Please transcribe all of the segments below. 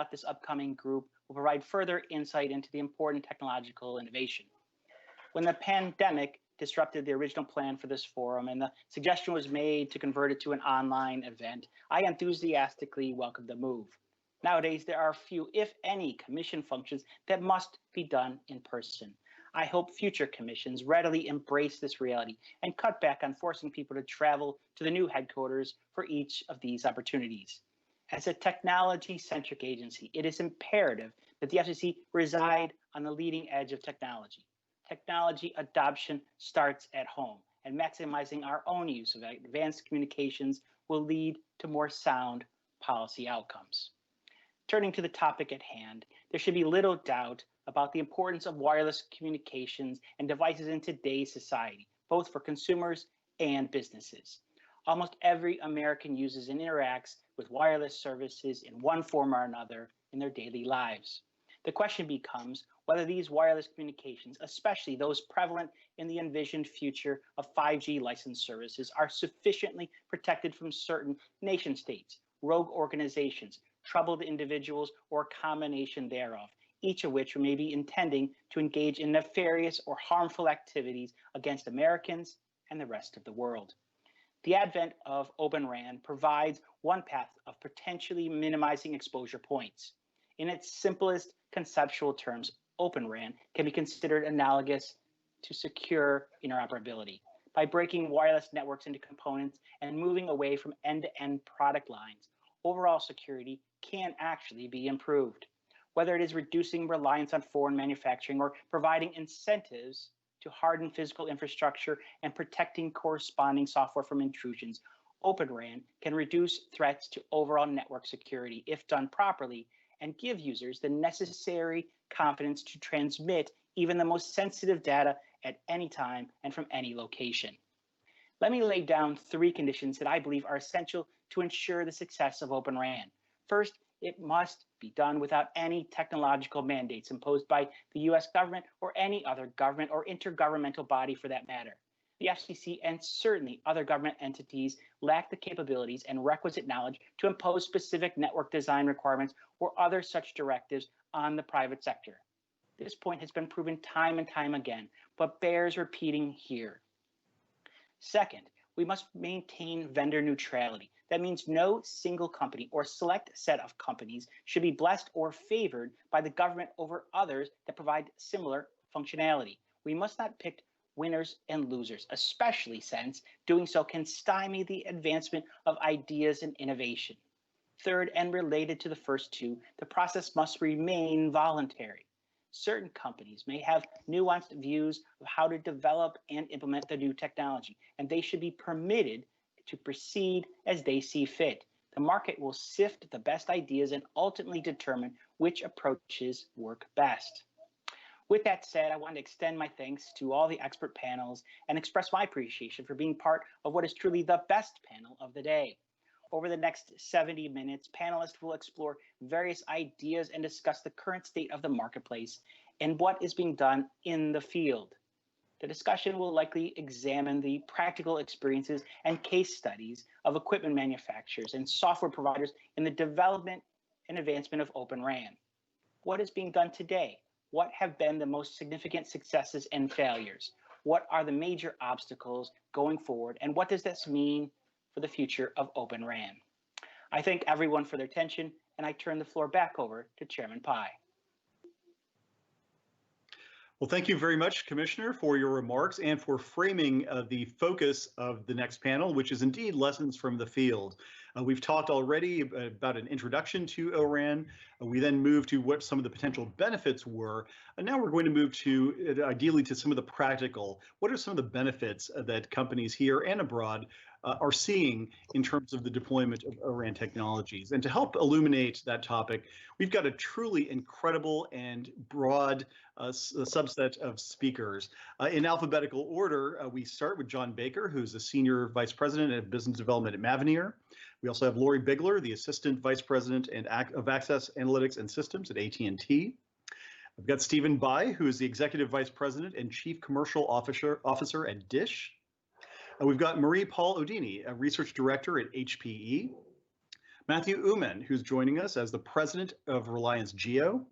thought this upcoming group will provide further insight into the important technological innovation. When the pandemic disrupted the original plan for this forum and the suggestion was made to convert it to an online event, I enthusiastically welcomed the move. Nowadays, there are few, if any, commission functions that must be done in person. I hope future commissions readily embrace this reality and cut back on forcing people to travel to the new headquarters for each of these opportunities. As a technology-centric agency, it is imperative that the FCC reside on the leading edge of technology. Technology adoption starts at home, and maximizing our own use of advanced communications will lead to more sound policy outcomes. Turning to the topic at hand, there should be little doubt about the importance of wireless communications and devices in today's society, both for consumers and businesses. Almost every American uses and interacts with wireless services in one form or another in their daily lives. The question becomes whether these wireless communications, especially those prevalent in the envisioned future of 5G licensed services, are sufficiently protected from certain nation states, rogue organizations, troubled individuals, or a combination thereof, each of which may be intending to engage in nefarious or harmful activities against Americans and the rest of the world. The advent of Openran provides one path of potentially minimizing exposure points. In its simplest conceptual terms, Openran can be considered analogous to secure interoperability. By breaking wireless networks into components and moving away from end-to-end product lines, overall security can actually be improved. Whether it is reducing reliance on foreign manufacturing or providing incentives to harden physical infrastructure and protecting corresponding software from intrusions, Openran can reduce threats to overall network security if done properly and give users the necessary confidence to transmit even the most sensitive data at any time and from any location. Let me lay down 3 conditions that I believe are essential to ensure the success of Openran. First, it must be done without any technological mandates imposed by the US government or any other government or intergovernmental body for that matter. The FCC and certainly other government entities lack the capabilities and requisite knowledge to impose specific network design requirements or other such directives on the private sector. This point has been proven time and time again, but bears repeating here. Second, we must maintain vendor neutrality. That means no single company or select set of companies should be blessed or favored by the government over others that provide similar functionality. We must not pick winners and losers, especially since doing so can stymie the advancement of ideas and innovation. Third, and related to the first 2, the process must remain voluntary. Certain companies may have nuanced views of how to develop and implement the new technology, and they should be permitted to proceed as they see fit. The market will sift the best ideas and ultimately determine which approaches work best. With that said, I want to extend my thanks to all the expert panels and express my appreciation for being part of what is truly the best panel of the day. Over the next 70 minutes, panelists will explore various ideas and discuss the current state of the marketplace and what is being done in the field. The discussion will likely examine the practical experiences and case studies of equipment manufacturers and software providers in the development and advancement of Openran. What is being done today? What have been the most significant successes and failures? What are the major obstacles going forward? And what does this mean for the future of Openran? I thank everyone for their attention, and I turn the floor back over to Chairman Pai. Well, thank you very much, Commissioner, for your remarks and for framing the focus of the next panel, which is indeed lessons from the field. We've talked already about an introduction to ORAN. We then moved to what some of the potential benefits were. And now we're going to move to, ideally, to some of the practical. What are some of the benefits that companies here and abroad are seeing in terms of the deployment of ORAN technologies? And to help illuminate that topic, we've got a truly incredible and broad subset of speakers. In alphabetical order, we start with John Baker, who's the Senior Vice President of Business Development at Mavenir. We also have Lori Bigler, the Assistant Vice President of Access Analytics and Systems at AT&T. We've got Stephen Bai, who is the Executive Vice President and Chief Commercial Officer at Dish. We've got Marie Paul Odini, a Research Director at HPE. Matthew Uman, who's joining us as the president of Reliance Jio,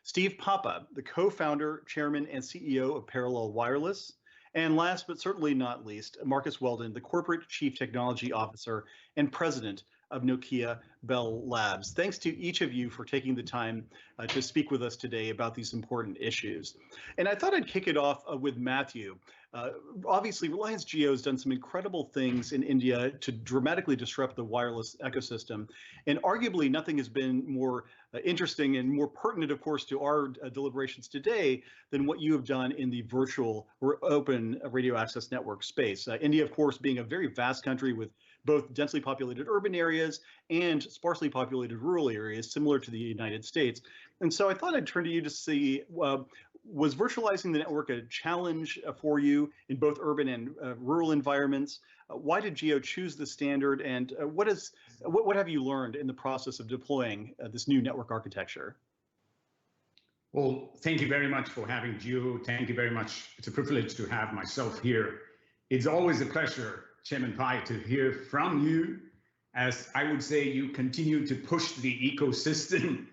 Steve Papa, the co-founder, chairman, and CEO of Parallel Wireless, and last but certainly not least, Marcus Weldon, the corporate chief technology officer and president of Nokia Bell Labs. Thanks to each of you for taking the time to speak with us today about these important issues. And I thought I'd kick it off with Matthew. Obviously, Reliance Jio has done some incredible things in India to dramatically disrupt the wireless ecosystem. And arguably, nothing has been more interesting and more pertinent, of course, to our deliberations today than what you have done in the virtual or open radio access network space. India, of course, being a very vast country with both densely populated urban areas and sparsely populated rural areas, similar to the United States. And so I thought I'd turn to you to see, was virtualizing the network a challenge for you in both urban and rural environments? Why did Jio choose the standard, and what have you learned in the process of deploying this new network architecture? Well, thank you very much for having Jio. Thank you very much. It's a privilege to have myself here. It's always a pleasure, Chairman Pai, to hear from you, as I would say you continue to push the ecosystem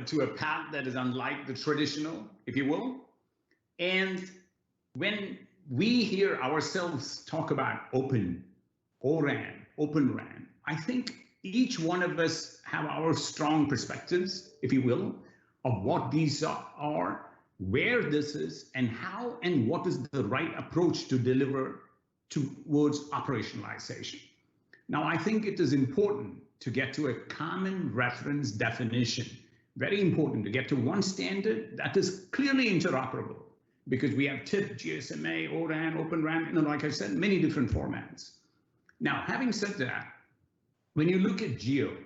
to a path that is unlike the traditional, if you will. And when we hear ourselves talk about Openran, I think each one of us have our strong perspectives, if you will, of what these are, where this is, and how and what is the right approach to deliver towards operationalization. Now, I think it is important to get to a common reference definition. Very important to get to one standard that is clearly interoperable, because we have TIP, GSMA, O-RAN, Openran, like I said, many different formats. Now, having said that, when you look at Jio,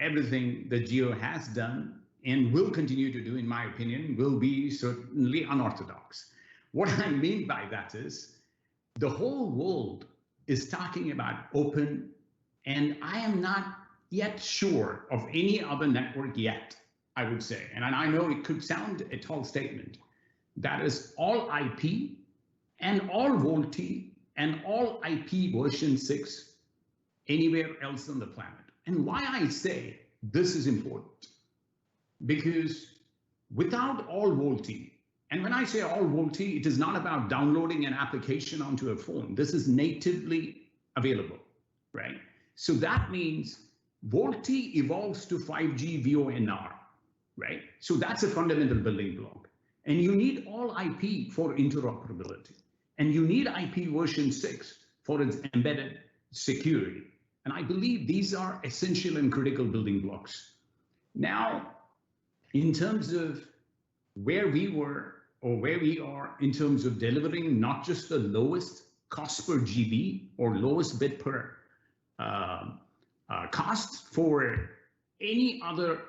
everything that Jio has done and will continue to do, in my opinion, will be certainly unorthodox. What I mean by that is the whole world is talking about open, and I am not yet sure of any other network yet, I would say, and I know it could sound a tall statement, that is all IP and all VoLTE and all IP version 6 anywhere else on the planet. And why I say this is important, because without all VoLTE, and when I say all VoLTE, it is not about downloading an application onto a phone. This is natively available, right? So that means VoLTE evolves to 5G VoNR, right? So that's a fundamental building block. And you need all IP for interoperability. And you need IP version 6 for its embedded security. And I believe these are essential and critical building blocks. Now, in terms of where we were or where we are in terms of delivering not just the lowest cost per GB or lowest bit per cost for any other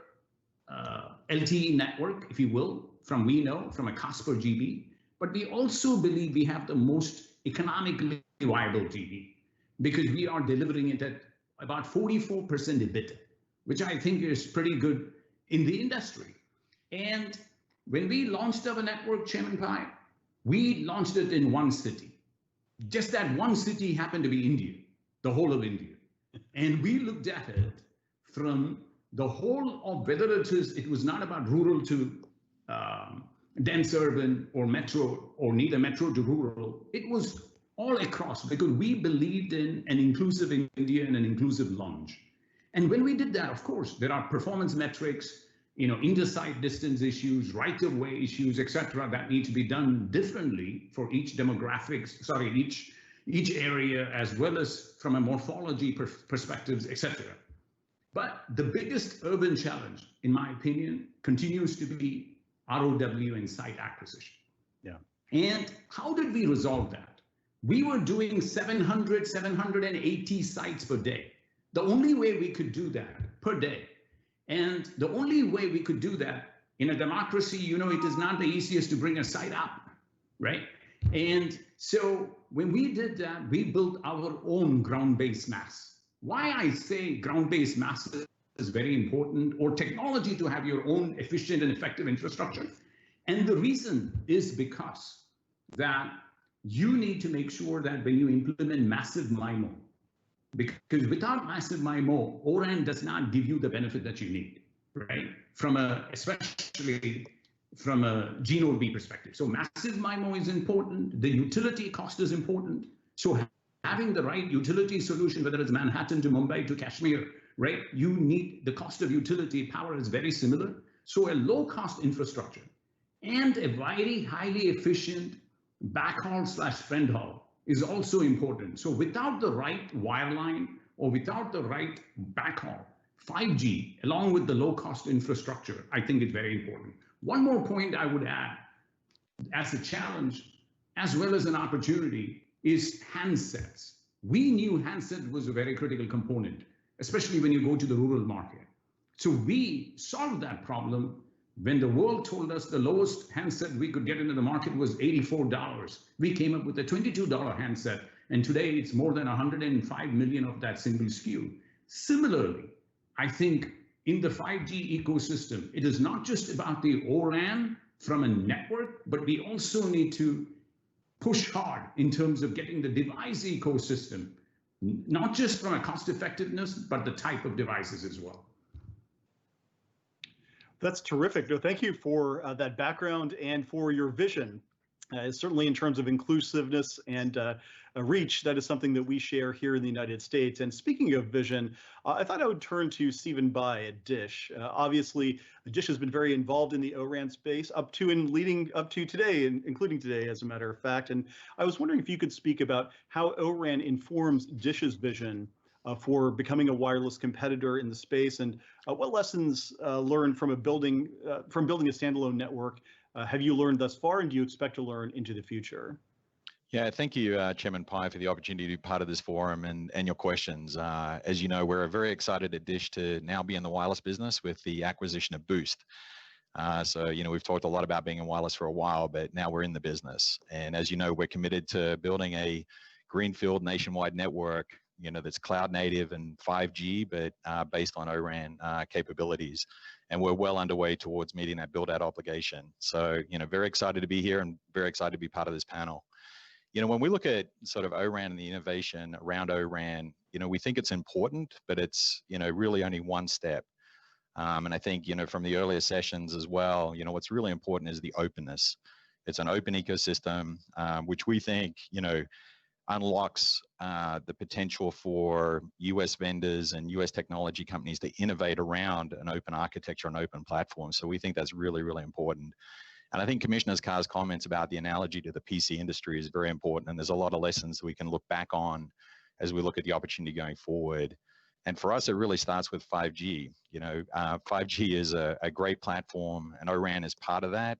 LTE network, if you will, from a cost per GB, but we also believe we have the most economically viable GB, because we are delivering it at about 44% EBITDA, which I think is pretty good in the industry. And when we launched our network, Chairman Pai, we launched it in one city. Just that one city happened to be India, the whole of India. And we looked at it from the whole of whether it was not about rural to dense urban or metro, or neither metro to rural. It was all across, because we believed in an inclusive India and an inclusive launch. And when we did that, of course, there are performance metrics, intersite distance issues, right-of-way issues, et cetera, that need to be done differently for each each area, as well as from a morphology perspectives, et cetera. But the biggest urban challenge, in my opinion, continues to be ROW and site acquisition. Yeah. And how did we resolve that? We were doing 700, 780 sites per day. The only way we could do that per day, and the only way we could do that in a democracy, it is not the easiest to bring a site up, right? And so when we did that, we built our own ground-based mass. Why I say ground-based mass is very important, or technology to have your own efficient and effective infrastructure. And the reason is because that you need to make sure that when you implement massive MIMO, Because without massive MIMO, ORAN does not give you the benefit that you need, right? Especially from a G-Node perspective. So massive MIMO is important. The utility cost is important. So having the right utility solution, whether it's Manhattan to Mumbai to Kashmir, right? You need the cost of utility power is very similar. So a low cost infrastructure and a very highly efficient backhaul/friend haul is also important. So without the right wireline or without the right backhaul, 5G, along with the low cost infrastructure, I think it's very important. One more point I would add as a challenge, as well as an opportunity, is handsets. We knew handset was a very critical component, especially when you go to the rural market. So we solved that problem when the world told us the lowest handset we could get into the market was $84. We came up with a $22 handset, and today it's more than 105 million of that single SKU. Similarly, I think in the 5G ecosystem, it is not just about the ORAN from a network, but we also need to push hard in terms of getting the device ecosystem, not just from a cost effectiveness, but the type of devices as well. That's terrific. No, thank you for that background and for your vision. Certainly in terms of inclusiveness and reach, that is something that we share here in the United States. And speaking of vision, I thought I would turn to Stephen Bai at Dish. Obviously, Dish has been very involved in the ORAN space up to and leading up to today, and including today, as a matter of fact. And I was wondering if you could speak about how ORAN informs Dish's vision for becoming a wireless competitor in the space, and what lessons learned from building a standalone network have you learned thus far, and do you expect to learn into the future? Yeah, thank you, Chairman Pai, for the opportunity to be part of this forum and your questions. As you know, we're very excited at Dish to now be in the wireless business with the acquisition of Boost. So, we've talked a lot about being in wireless for a while, but now we're in the business. And as you know, we're committed to building a greenfield nationwide network, that's cloud native and 5G, but based on ORAN capabilities. And we're well underway towards meeting that build-out obligation. So, very excited to be here and very excited to be part of this panel. When we look at sort of ORAN and the innovation around ORAN, we think it's important, but it's, really only one step. And I think, from the earlier sessions as well, what's really important is the openness. It's an open ecosystem, which we think, unlocks the potential for US vendors and US technology companies to innovate around an open architecture and open platform. So we think that's really, really important. And I think Commissioner Carr's comments about the analogy to the PC industry is very important. And there's a lot of lessons we can look back on as we look at the opportunity going forward. And for us, it really starts with 5G. 5G is a great platform, and ORAN is part of that.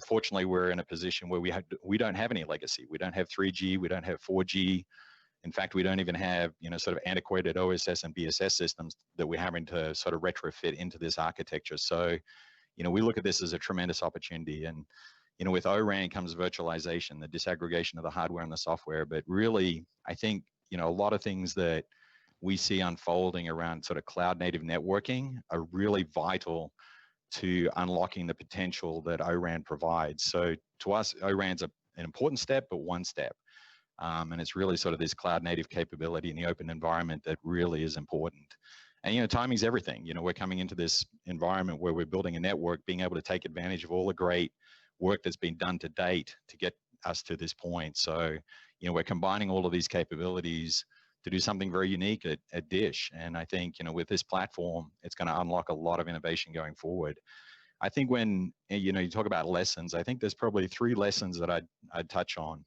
Fortunately, we're in a position where we don't have any legacy. We don't have 3G. We don't have 4G. In fact, we don't even have, sort of antiquated OSS and BSS systems that we're having to sort of retrofit into this architecture. So, we look at this as a tremendous opportunity. And, with ORAN comes virtualization, the disaggregation of the hardware and the software. But really, I think, a lot of things that we see unfolding around sort of cloud native networking are really vital to unlocking the potential that ORAN provides. So to us, ORAN's an important step, but one step. And it's really sort of this cloud native capability in the open environment that really is important. And, timing's everything. We're coming into this environment where we're building a network, being able to take advantage of all the great work that's been done to date to get us to this point. So, we're combining all of these capabilities to do something very unique at Dish. And I think, with this platform, it's going to unlock a lot of innovation going forward. I think when, you talk about lessons, I think there's probably 3 lessons that I'd touch on.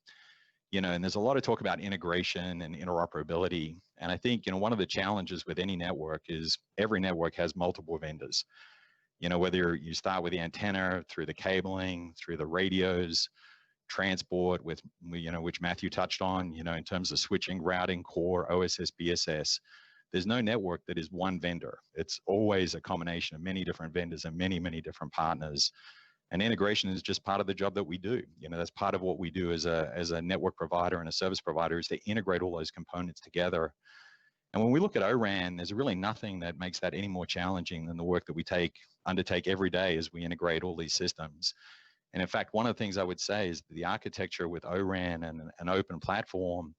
And there's a lot of talk about integration and interoperability. And I think, one of the challenges with any network is every network has multiple vendors. Whether you start with the antenna, through the cabling, through the radios, transport with, which Matthew touched on, in terms of switching, routing, core, OSS, BSS. There's no network that is one vendor. It's always a combination of many different vendors and many, many different partners. And integration is just part of the job that we do. That's part of what we do as a network provider and a service provider, is to integrate all those components together. And when we look at ORAN, there's really nothing that makes that any more challenging than the work that we undertake every day as we integrate all these systems. And in fact, one of the things I would say is the architecture with ORAN and an open platform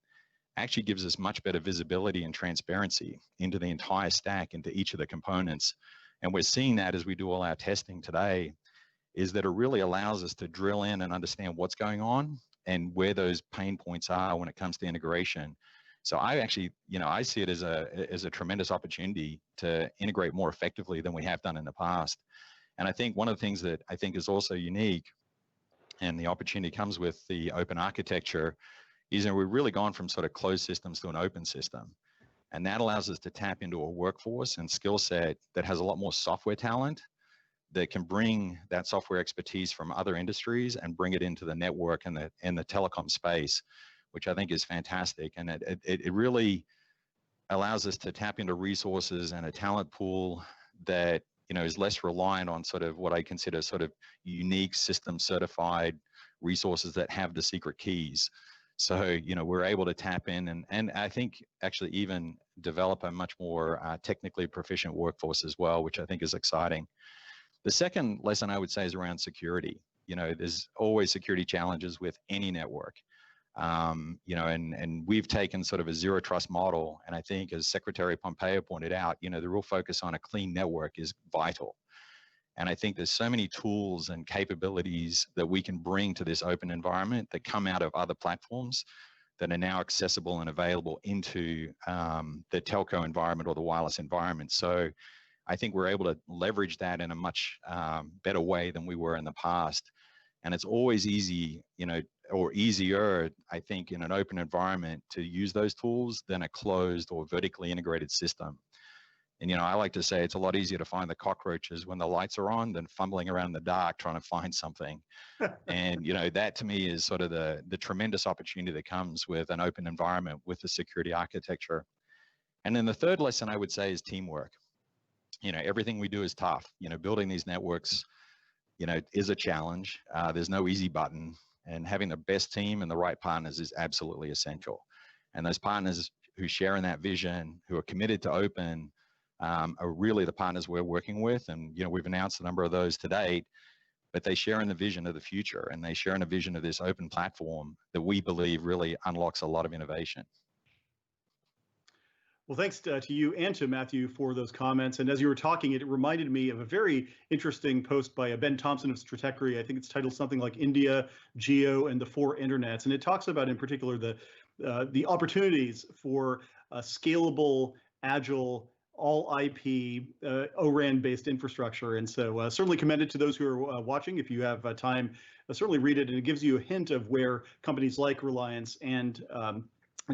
actually gives us much better visibility and transparency into the entire stack, into each of the components. And we're seeing that as we do all our testing today, is that it really allows us to drill in and understand what's going on and where those pain points are when it comes to integration. So I actually, I see it as a tremendous opportunity to integrate more effectively than we have done in the past. And I think one of the things that I think is also unique, and the opportunity comes with the open architecture, is that we've really gone from sort of closed systems to an open system. And that allows us to tap into a workforce and skill set that has a lot more software talent that can bring that software expertise from other industries and bring it into the network and the telecom space, which I think is fantastic. And it really allows us to tap into resources and a talent pool that is less reliant on sort of what I consider sort of unique system certified resources that have the secret keys. So, we're able to tap in and I think actually even develop a much more technically proficient workforce as well, which I think is exciting. The second lesson I would say is around security. There's always security challenges with any network. And we've taken sort of a zero trust model. And I think as Secretary Pompeo pointed out, the real focus on a clean network is vital. And I think there's so many tools and capabilities that we can bring to this open environment that come out of other platforms that are now accessible and available into the telco environment or the wireless environment. So I think we're able to leverage that in a much better way than we were in the past. And it's always easy, or easier, I think, in an open environment to use those tools than a closed or vertically integrated system. And, I like to say it's a lot easier to find the cockroaches when the lights are on than fumbling around in the dark trying to find something. And, that to me is sort of the tremendous opportunity that comes with an open environment with the security architecture. And then the third lesson I would say is teamwork. Everything we do is tough. Building these networks, is a challenge. There's no easy button, and having the best team and the right partners is absolutely essential. And those partners who share in that vision, who are committed to open, are really the partners we're working with. And, we've announced a number of those to date, but they share in the vision of the future, and they share in a vision of this open platform that we believe really unlocks a lot of innovation. Well, thanks to you and to Matthew for those comments. And as you were talking, it reminded me of a very interesting post by Ben Thompson of Stratechery. I think it's titled something like India, Geo, and the Four Internets. And it talks about, in particular, the opportunities for scalable, agile, all IP, ORAN-based infrastructure. And so certainly commended to those who are watching. If you have time, certainly read it. And it gives you a hint of where companies like Reliance and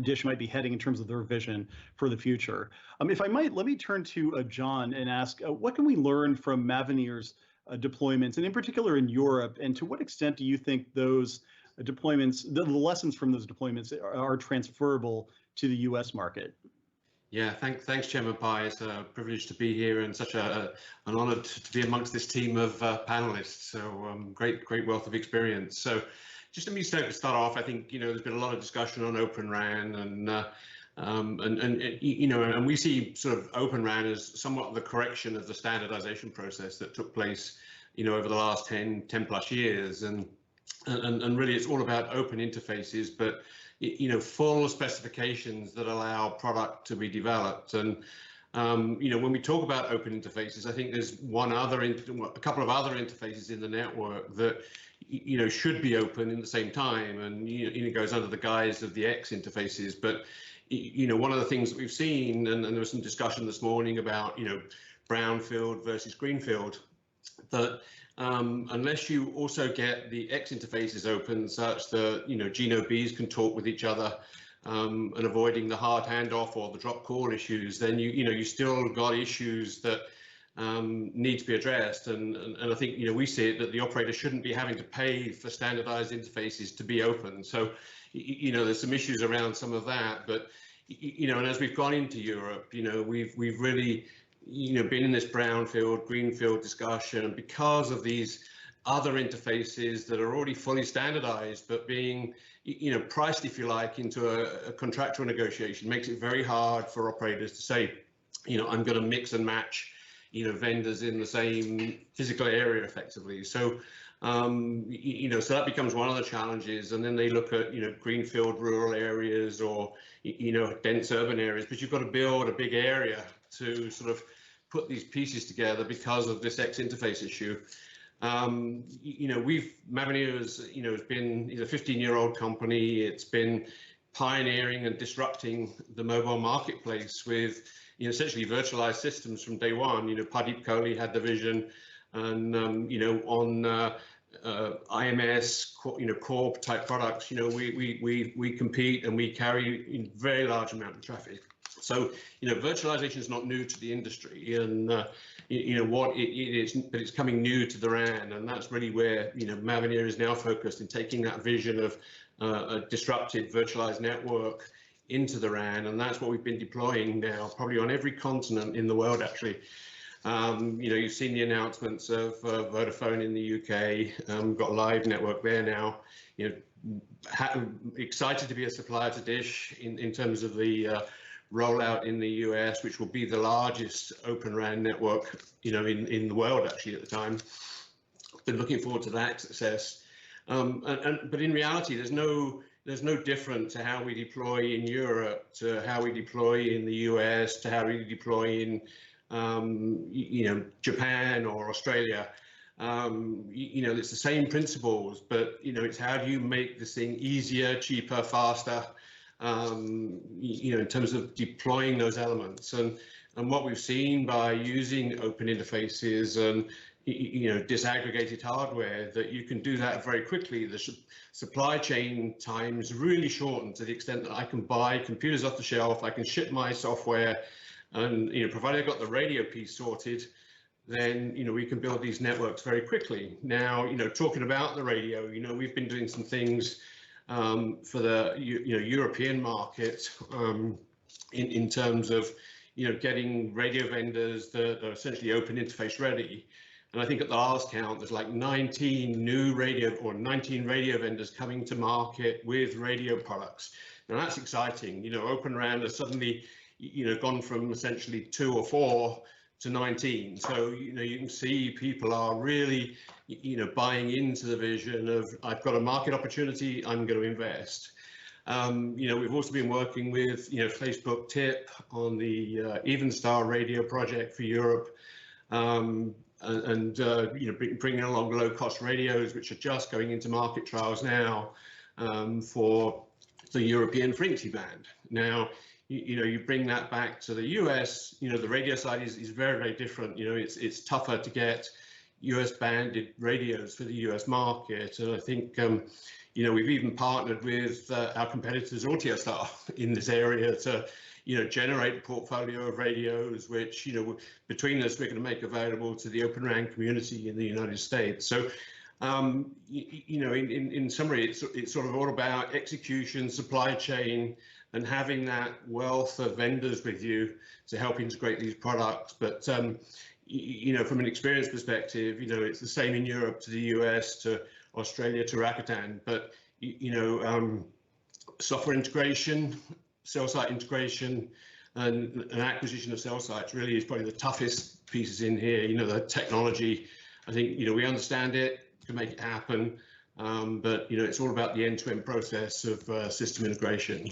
Dish might be heading in terms of their vision for the future. If I might, let me turn to John and ask, what can we learn from Mavenir's deployments, and in particular in Europe, and to what extent do you think those deployments, the lessons from those deployments are transferable to the US market? Yeah, thanks, Chairman Pai. It's a privilege to be here and such an honor to be amongst this team of panelists. So great wealth of experience. So just let me start off. I think there's been a lot of discussion on Openran, and we see sort of Openran as somewhat the correction of the standardization process that took place over the last 10 plus years, and really it's all about open interfaces, but full specifications that allow product to be developed. And when we talk about open interfaces, I think there's a couple of other interfaces in the network that should be open in the same time, and it goes under the guise of the X interfaces. But one of the things that we've seen, and there was some discussion this morning about brownfield versus greenfield, that unless you also get the X interfaces open such that GNOBs can talk with each other, and avoiding the hard handoff or the drop call issues, then you still got issues that need to be addressed. And I think we see it that the operator shouldn't be having to pay for standardized interfaces to be open. So there's some issues around some of that, but and as we've gone into Europe, we've really been in this brownfield, greenfield discussion, and because of these other interfaces that are already fully standardized, but being priced, if you like, into a contractual negotiation, makes it very hard for operators to say, I'm going to mix and match vendors in the same physical area effectively. So, so that becomes one of the challenges. And then they look at, greenfield rural areas or, dense urban areas, but you've got to build a big area to sort of put these pieces together because of this X interface issue. Mavenir has been a 15-year-old company. It's been pioneering and disrupting the mobile marketplace with essentially virtualized systems from day one. Pardeep Kohli had the vision, and on IMS, core type products, we compete and we carry a very large amount of traffic. So virtualization is not new to the industry, and what it is, but it's coming new to the RAN, and that's really where Mavenir is now focused in taking that vision of a disrupted virtualized network into the RAN, and that's what we've been deploying now, probably on every continent in the world, actually. You've seen the announcements of Vodafone in the UK. We've got a live network there now. Excited to be a supplier to Dish in terms of the rollout in the US, which will be the largest Open RAN network, in the world actually at the time. Been looking forward to that success. But in reality, there's no different to how we deploy in Europe, to how we deploy in the US, to how we deploy in Japan or Australia. It's the same principles, but it's how do you make this thing easier, cheaper, faster, in terms of deploying those elements. And what we've seen by using open interfaces and disaggregated hardware, that you can do that very quickly. The supply chain times really shortened to the extent that I can buy computers off the shelf, I can ship my software, and provided I've got the radio piece sorted, then we can build these networks very quickly. Now, talking about the radio, we've been doing some things for the European market in terms of getting radio vendors that are essentially open interface ready. And I think at the last count, there's like 19 radio vendors coming to market with radio products. Now that's exciting. Openran has suddenly gone from essentially 2 or 4 to 19. So you can see people are really buying into the vision of, I've got a market opportunity, I'm going to invest. We've also been working with Facebook TIP on the Evenstar radio project for Europe, and bringing along low-cost radios, which are just going into market trials now for the European frequency band. Now, you bring that back to the US, the radio side is very, very different. It's tougher to get US banded radios for the US market. And I think, we've even partnered with our competitors, Altiostar, in this area to, generate a portfolio of radios, which, between us, we're going to make available to the Open RAN community in the United States. So, in summary, it's sort of all about execution, supply chain, and having that wealth of vendors with you to help integrate these products. But, from an experience perspective, it's the same in Europe to the US, to Australia, to Rakuten. But, software integration, cell site integration, and an acquisition of cell sites really is probably the toughest pieces in here. The technology, I think, we understand it, can make it happen. But, it's all about the end-to-end process of system integration.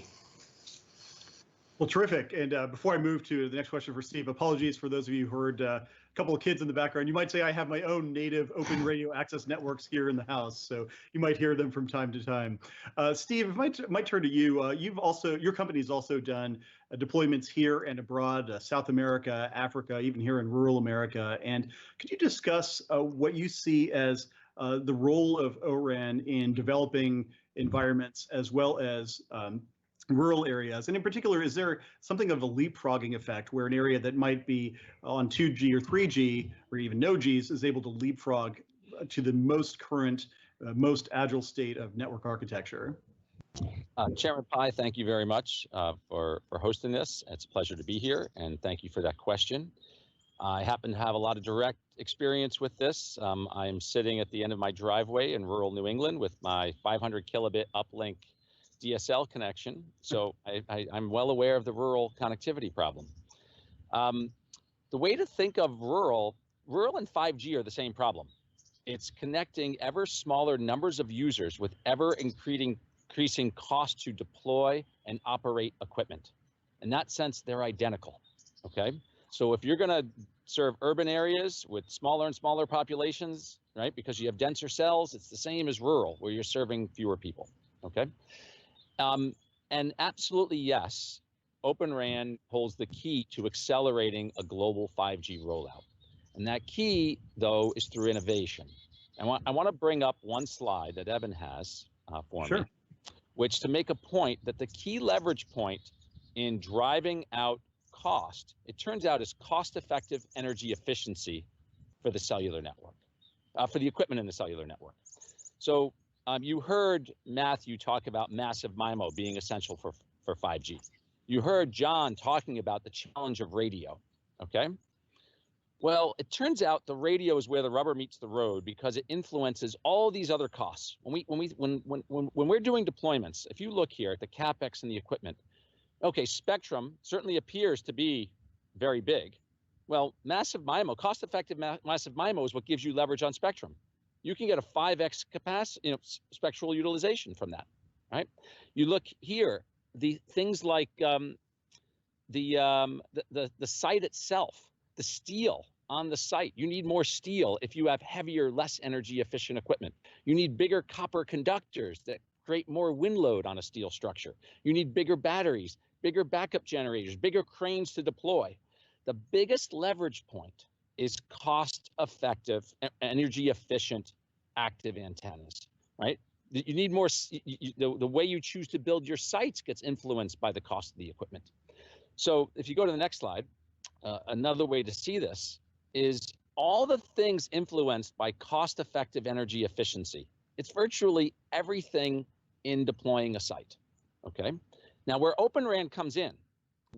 Well, terrific. And before I move to the next question for Steve, apologies for those of you who heard a couple of kids in the background. You might say I have my own native open radio access networks here in the house, so you might hear them from time to time. Steve, if I might turn to you, your company's also done deployments here and abroad, South America, Africa, even here in rural America. And could you discuss what you see as the role of ORAN in developing environments as well as rural areas? And in particular, is there something of a leapfrogging effect where an area that might be on 2G or 3G or even no Gs is able to leapfrog to the most current, most agile state of network architecture? Chairman Pai, thank you very much for hosting this. It's a pleasure to be here, and thank you for that question. I happen to have a lot of direct experience with this. I'm sitting at the end of my driveway in rural New England with my 500 kilobit uplink DSL connection, so I'm well aware of the rural connectivity problem. the way to think of rural and 5G are the same problem. It's connecting ever smaller numbers of users with ever increasing cost to deploy and operate equipment. In that sense, they're identical, okay? So if you're gonna serve urban areas with smaller and smaller populations, right, because you have denser cells, it's the same as rural, where you're serving fewer people, okay? And absolutely yes, Openran holds the key to accelerating a global 5G rollout. And that key, though, is through innovation. I want to bring up one slide that Evan has for me, which to make a point that the key leverage point in driving out cost, it turns out, is cost-effective energy efficiency for the cellular network, for the equipment in the cellular network. So you heard Matthew talk about massive MIMO being essential for 5G. You heard John talking about the challenge of radio, okay? Well, it turns out the radio is where the rubber meets the road because it influences all these other costs. When we're doing deployments, if you look here at the CapEx and the equipment, okay, spectrum certainly appears to be very big. Well, massive MIMO, cost-effective massive MIMO is what gives you leverage on spectrum. You can get a 5x capacity, spectral utilization from that, right? You look here, the things like the site itself, the steel on the site. You need more steel if you have heavier, less energy efficient equipment. You need bigger copper conductors that create more wind load on a steel structure. You need bigger batteries, bigger backup generators, bigger cranes to deploy. The biggest leverage point is cost-effective, energy efficient active antennas, right? You need more, the way you choose to build your sites gets influenced by the cost of the equipment. So if you go to the next slide, another way to see this is all the things influenced by cost-effective energy efficiency. It's virtually everything in deploying a site, okay? Now where Openran comes in,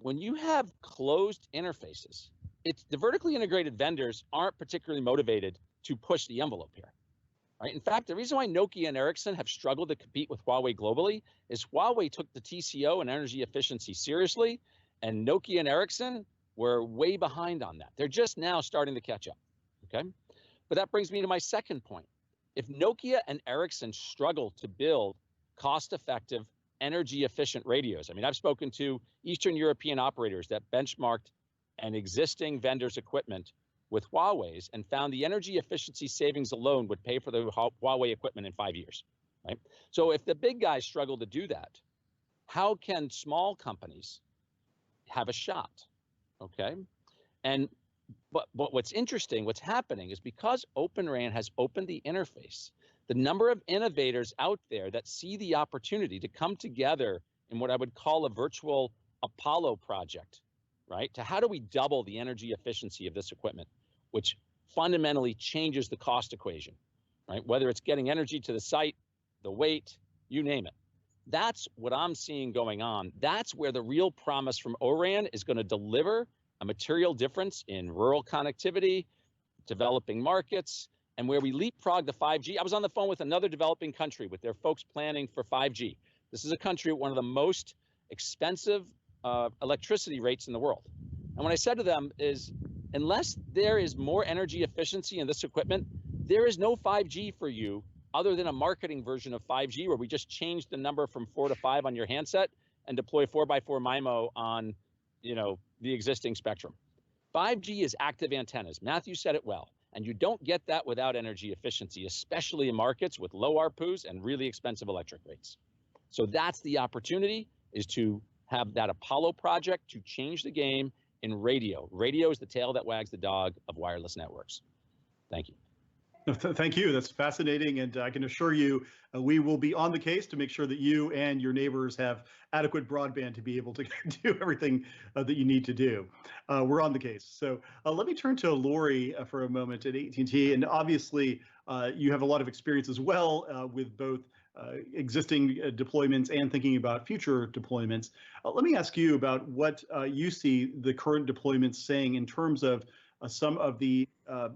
when you have closed interfaces, the vertically integrated vendors aren't particularly motivated to push the envelope here, right? In fact, the reason why Nokia and Ericsson have struggled to compete with Huawei globally is Huawei took the TCO and energy efficiency seriously, and Nokia and Ericsson were way behind on that. They're just now starting to catch up, okay? But that brings me to my second point. If Nokia and Ericsson struggle to build cost-effective, energy-efficient radios, I mean, I've spoken to Eastern European operators that benchmarked an existing vendor's equipment with Huawei's and found the energy efficiency savings alone would pay for the Huawei equipment in 5 years, right? So if the big guys struggle to do that, how can small companies have a shot? Okay, but what's interesting, what's happening is because Openran has opened the interface, the number of innovators out there that see the opportunity to come together in what I would call a virtual Apollo project, right? To how do we double the energy efficiency of this equipment, which fundamentally changes the cost equation, right? Whether it's getting energy to the site, the weight, you name it. That's what I'm seeing going on. That's where the real promise from ORAN is going to deliver a material difference in rural connectivity, developing markets, and where we leapfrog the 5G. I was on the phone with another developing country with their folks planning for 5G. This is a country with one of the most expensive electricity rates in the world. And what I said to them is, unless there is more energy efficiency in this equipment, there is no 5G for you other than a marketing version of 5G where we just change the number from 4 to 5 on your handset and deploy 4x4 MIMO on, the existing spectrum. 5G is active antennas. Matthew said it well. And you don't get that without energy efficiency, especially in markets with low ARPUs and really expensive electric rates. So that's the opportunity, is to have that Apollo project to change the game in radio. Radio is the tail that wags the dog of wireless networks. Thank you. Thank you. That's fascinating. And I can assure you, we will be on the case to make sure that you and your neighbors have adequate broadband to be able to do everything that you need to do. We're on the case. So let me turn to Lori for a moment at AT&T. And obviously, you have a lot of experience as well with both existing deployments and thinking about future deployments. Let me ask you about what you see the current deployments saying in terms of some of the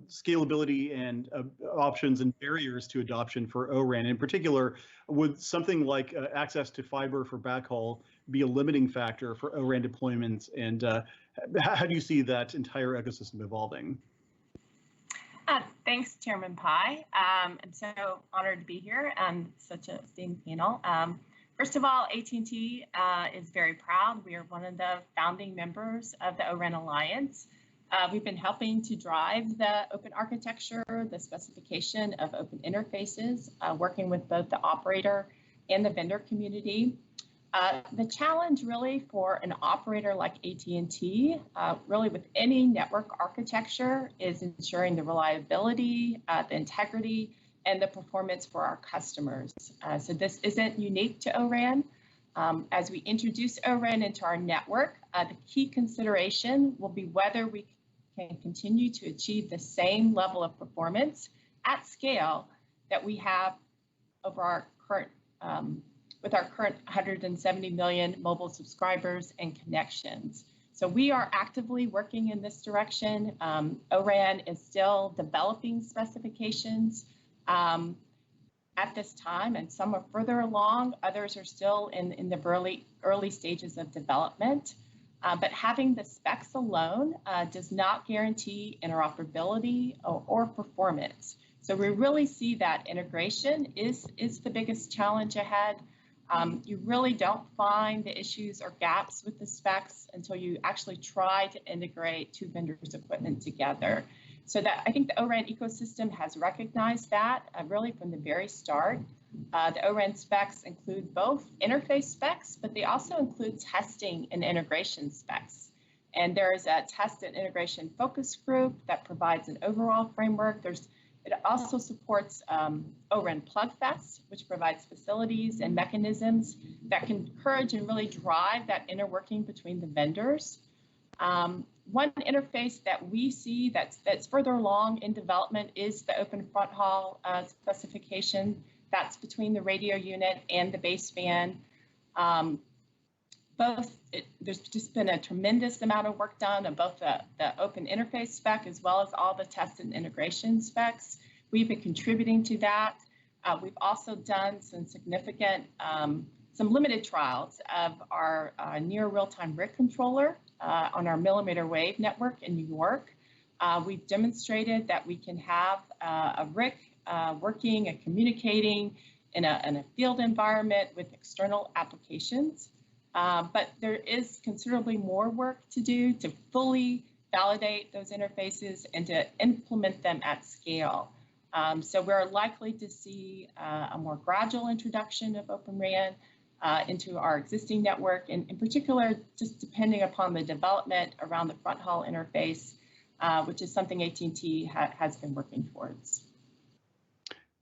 scalability and options and barriers to adoption for ORAN. In particular, would something like access to fiber for backhaul be a limiting factor for ORAN deployments? And How do you see that entire ecosystem evolving? Thanks, Chairman Pai. I'm so honored to be here on such an esteemed panel. First of all, AT&T is very proud. We are one of the founding members of the ORAN Alliance. We've been helping to drive the open architecture, the specification of open interfaces, working with both the operator and the vendor community. The challenge really for an operator like AT&T, really with any network architecture, is ensuring the reliability, the integrity, and the performance for our customers. So this isn't unique to ORAN. As we introduce ORAN into our network, the key consideration will be whether we can continue to achieve the same level of performance at scale that we have over our current with our current 170 million mobile subscribers and connections. So we are actively working in this direction. ORAN is still developing specifications at this time, and some are further along. Others are still in the early stages of development. But having the specs alone does not guarantee interoperability or performance. So we really see that integration is the biggest challenge ahead. You really don't find the issues or gaps with the specs until you actually try to integrate two vendors' equipment together. So that I think the ORAN ecosystem has recognized that really from the very start. The ORAN specs include both interface specs, but they also include testing and integration specs. And there is a test and integration focus group that provides an overall framework. It also supports ORAN PlugFest, which provides facilities and mechanisms that can encourage and really drive that inner working between the vendors. One interface that we see that's further along in development is the open front haul specification. That's between the radio unit and the baseband. There's just been a tremendous amount of work done on both the open interface spec as well as all the test and integration specs. We've been contributing to that. We've also done some significant, some limited trials of our near real-time RIC controller on our millimeter wave network in New York. We've demonstrated that we can have a RIC working and communicating in a field environment with external applications. But there is considerably more work to do to fully validate those interfaces and to implement them at scale. So we're likely to see a more gradual introduction of Openran into our existing network, and in particular, just depending upon the development around the front haul interface, which is something AT&T has been working towards.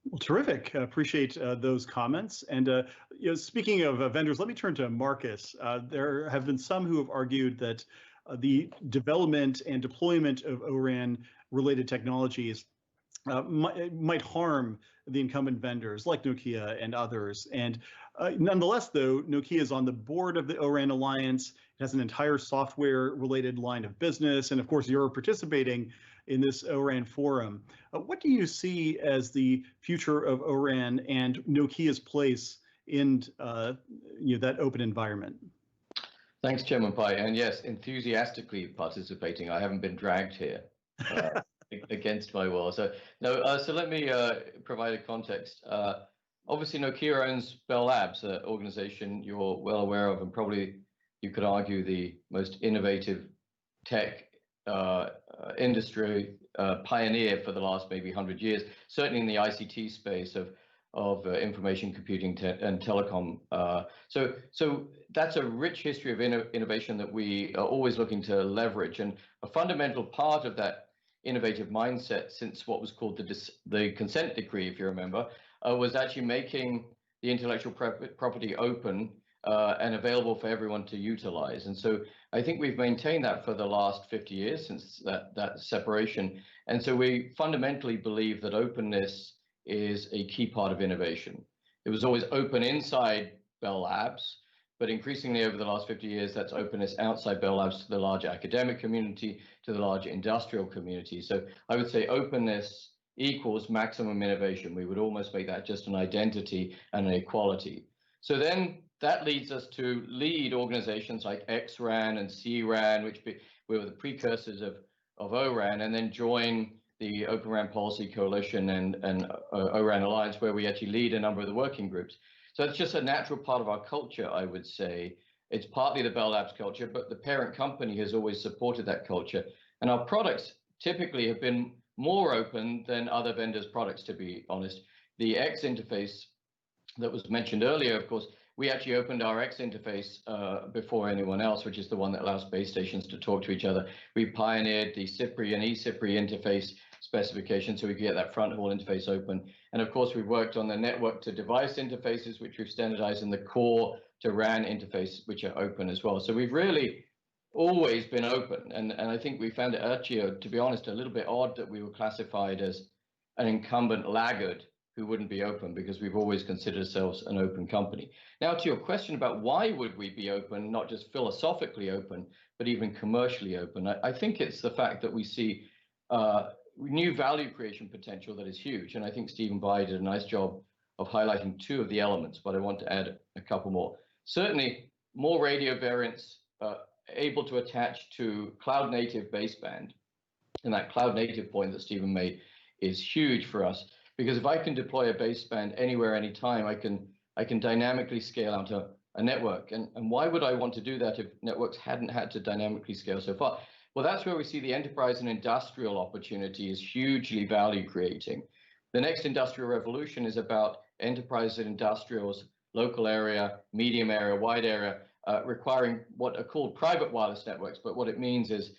Well, terrific. Appreciate those comments. And speaking of vendors, let me turn to Marcus. There have been some who have argued that the development and deployment of ORAN-related technologies might harm the incumbent vendors like Nokia and others. And nonetheless, though, Nokia is on the board of the ORAN Alliance. It has an entire software-related line of business. And of course, you're participating in this ORAN forum. What do you see as the future of ORAN and Nokia's place in that open environment? Thanks, Chairman Pai. And yes, enthusiastically participating. I haven't been dragged here against my will. So no. So let me provide a context. Obviously, Nokia owns Bell Labs, an organization you're well aware of, and probably you could argue the most innovative tech industry pioneer for the last maybe 100 years, certainly in the ICT space of information computing and telecom. So that's a rich history of innovation that we are always looking to leverage. And a fundamental part of that innovative mindset since what was called the consent decree, if you remember, was actually making the intellectual property open and available for everyone to utilize. And so I think we've maintained that for the last 50 years since that separation. And so we fundamentally believe that openness is a key part of innovation. It was always open inside Bell Labs, but increasingly over the last 50 years, that's openness outside Bell Labs to the larger academic community, to the larger industrial community. So I would say openness equals maximum innovation. We would almost make that just an identity and an equality. So then that leads us to lead organizations like XRAN and CRAN, we were the precursors of ORAN, and then join the Open RAN Policy Coalition and ORAN Alliance, where we actually lead a number of the working groups. So it's just a natural part of our culture, I would say. It's partly the Bell Labs culture, but the parent company has always supported that culture. And our products typically have been more open than other vendors' products, to be honest. The X interface that was mentioned earlier, of course, we actually opened our X interface before anyone else, which is the one that allows base stations to talk to each other. We pioneered the CIPRI and eCIPRI interface specification so we could get that front haul interface open. And of course, we worked on the network to device interfaces, which we've standardized, in the core to RAN interface, which are open as well. So we've really always been open. And I think we found it actually, to be honest, a little bit odd that we were classified as an incumbent laggard who wouldn't be open, because we've always considered ourselves an open company. Now, to your question about why would we be open, not just philosophically open, but even commercially open, I think it's the fact that we see new value creation potential that is huge. And I think Stephen Bai did a nice job of highlighting two of the elements, but I want to add a couple more. Certainly, more radio variants able to attach to cloud native baseband. And that cloud native point that Stephen made is huge for us. Because if I can deploy a baseband anywhere, anytime, I can dynamically scale out a network. And why would I want to do that if networks hadn't had to dynamically scale so far? Well, that's where we see the enterprise and industrial opportunity is hugely value creating. The next industrial revolution is about enterprise and industrials, local area, medium area, wide area, requiring what are called private wireless networks. But what it means is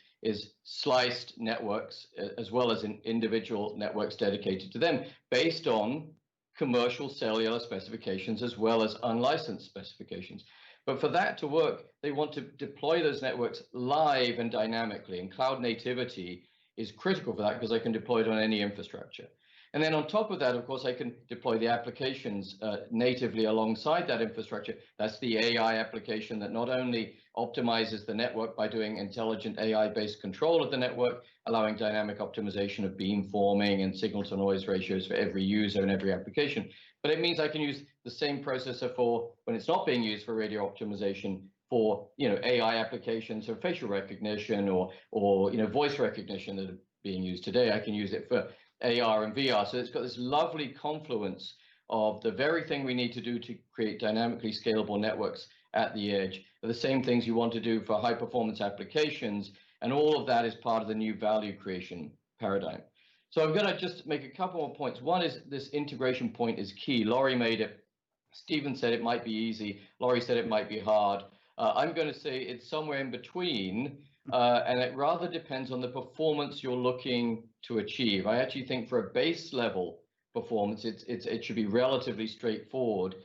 sliced networks, as well as individual networks dedicated to them, based on commercial cellular specifications as well as unlicensed specifications. But for that to work, they want to deploy those networks live and dynamically, and cloud nativity is critical for that, because I can deploy it on any infrastructure. And then on top of that, of course, I can deploy the applications natively alongside that infrastructure. That's the AI application that not only optimizes the network by doing intelligent AI-based control of the network, allowing dynamic optimization of beamforming and signal-to-noise ratios for every user and every application, but it means I can use the same processor for when it's not being used for radio optimization for AI applications or facial recognition or voice recognition that are being used today. I can use it for AR and VR. So it's got this lovely confluence of the very thing we need to do to create dynamically scalable networks at the edge, the same things you want to do for high performance applications, and all of that is part of the new value creation paradigm. So I'm going to just make a couple more points. One is this integration point is key. Laurie made it. Stephen said it might be easy. Laurie said it might be hard. I'm going to say it's somewhere in between. And it rather depends on the performance you're looking to achieve. I actually think for a base level performance, it should be relatively straightforward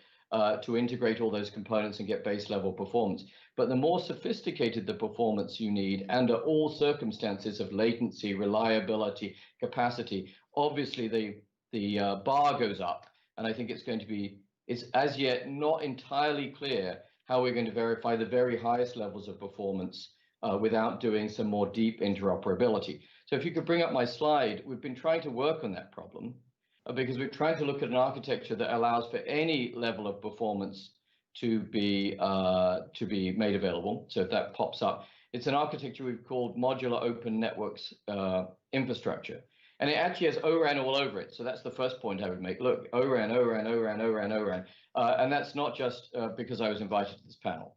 to integrate all those components and get base level performance. But the more sophisticated the performance you need under all circumstances of latency, reliability, capacity, obviously the bar goes up. And I think it's as yet not entirely clear how we're going to verify the very highest levels of performance without doing some more deep interoperability. So if you could bring up my slide, we've been trying to work on that problem because we're trying to look at an architecture that allows for any level of performance to be made available. So if that pops up, it's an architecture we've called modular open networks infrastructure. And it actually has ORAN all over it. So that's the first point I would make. Look, ORAN, ORAN, ORAN, ORAN, ORAN. And that's not just because I was invited to this panel.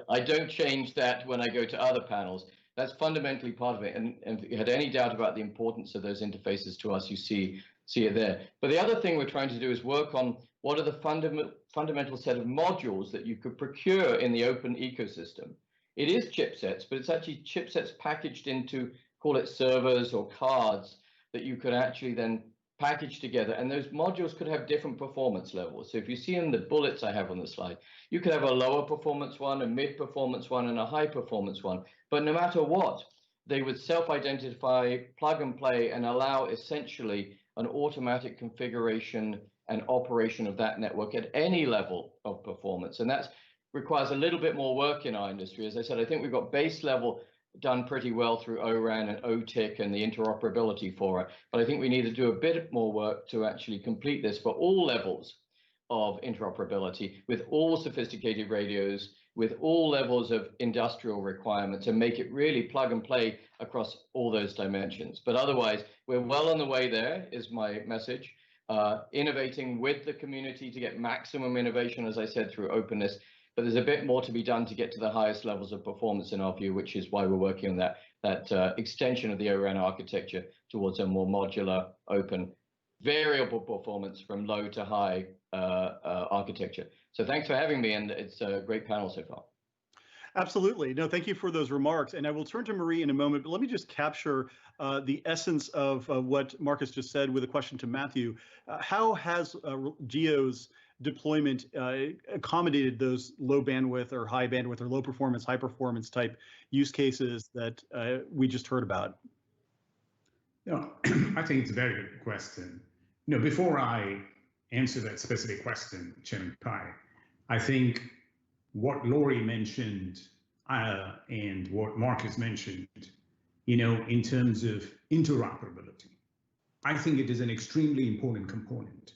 I don't change that when I go to other panels. That's fundamentally part of it. And if you had any doubt about the importance of those interfaces to us, you see it there. But the other thing we're trying to do is work on what are the fundamental set of modules that you could procure in the open ecosystem. It is chipsets, but it's actually chipsets packaged into, call it servers or cards, that you could actually then package together, and those modules could have different performance levels. So if you see in the bullets I have on the slide, you could have a lower performance one, a mid performance one, and a high performance one. But no matter what, they would self-identify, plug and play, and allow essentially an automatic configuration and operation of that network at any level of performance. And that requires a little bit more work in our industry. As I said, I think we've got base level done pretty well through ORAN and OTIC and the interoperability for it. But I think we need to do a bit more work to actually complete this for all levels of interoperability with all sophisticated radios with all levels of industrial requirements and make it really plug and play across all those dimensions. But otherwise, we're well on the way there, is my message. Innovating with the community to get maximum innovation, as I said, through openness. But there's a bit more to be done to get to the highest levels of performance in our view, which is why we're working on that extension of the ORAN architecture towards a more modular, open, variable performance from low to high architecture. So thanks for having me, and it's a great panel so far. Absolutely. No, thank you for those remarks. And I will turn to Marie in a moment, but let me just capture the essence of what Marcus just said with a question to Matthew. How has Geo's deployment accommodated those low bandwidth or high bandwidth or low performance, high performance type use cases that we just heard about? I think it's a very good question. Before I answer that specific question, Chairman Pai, I think what Lori mentioned and what Marcus mentioned, in terms of interoperability, I think it is an extremely important component,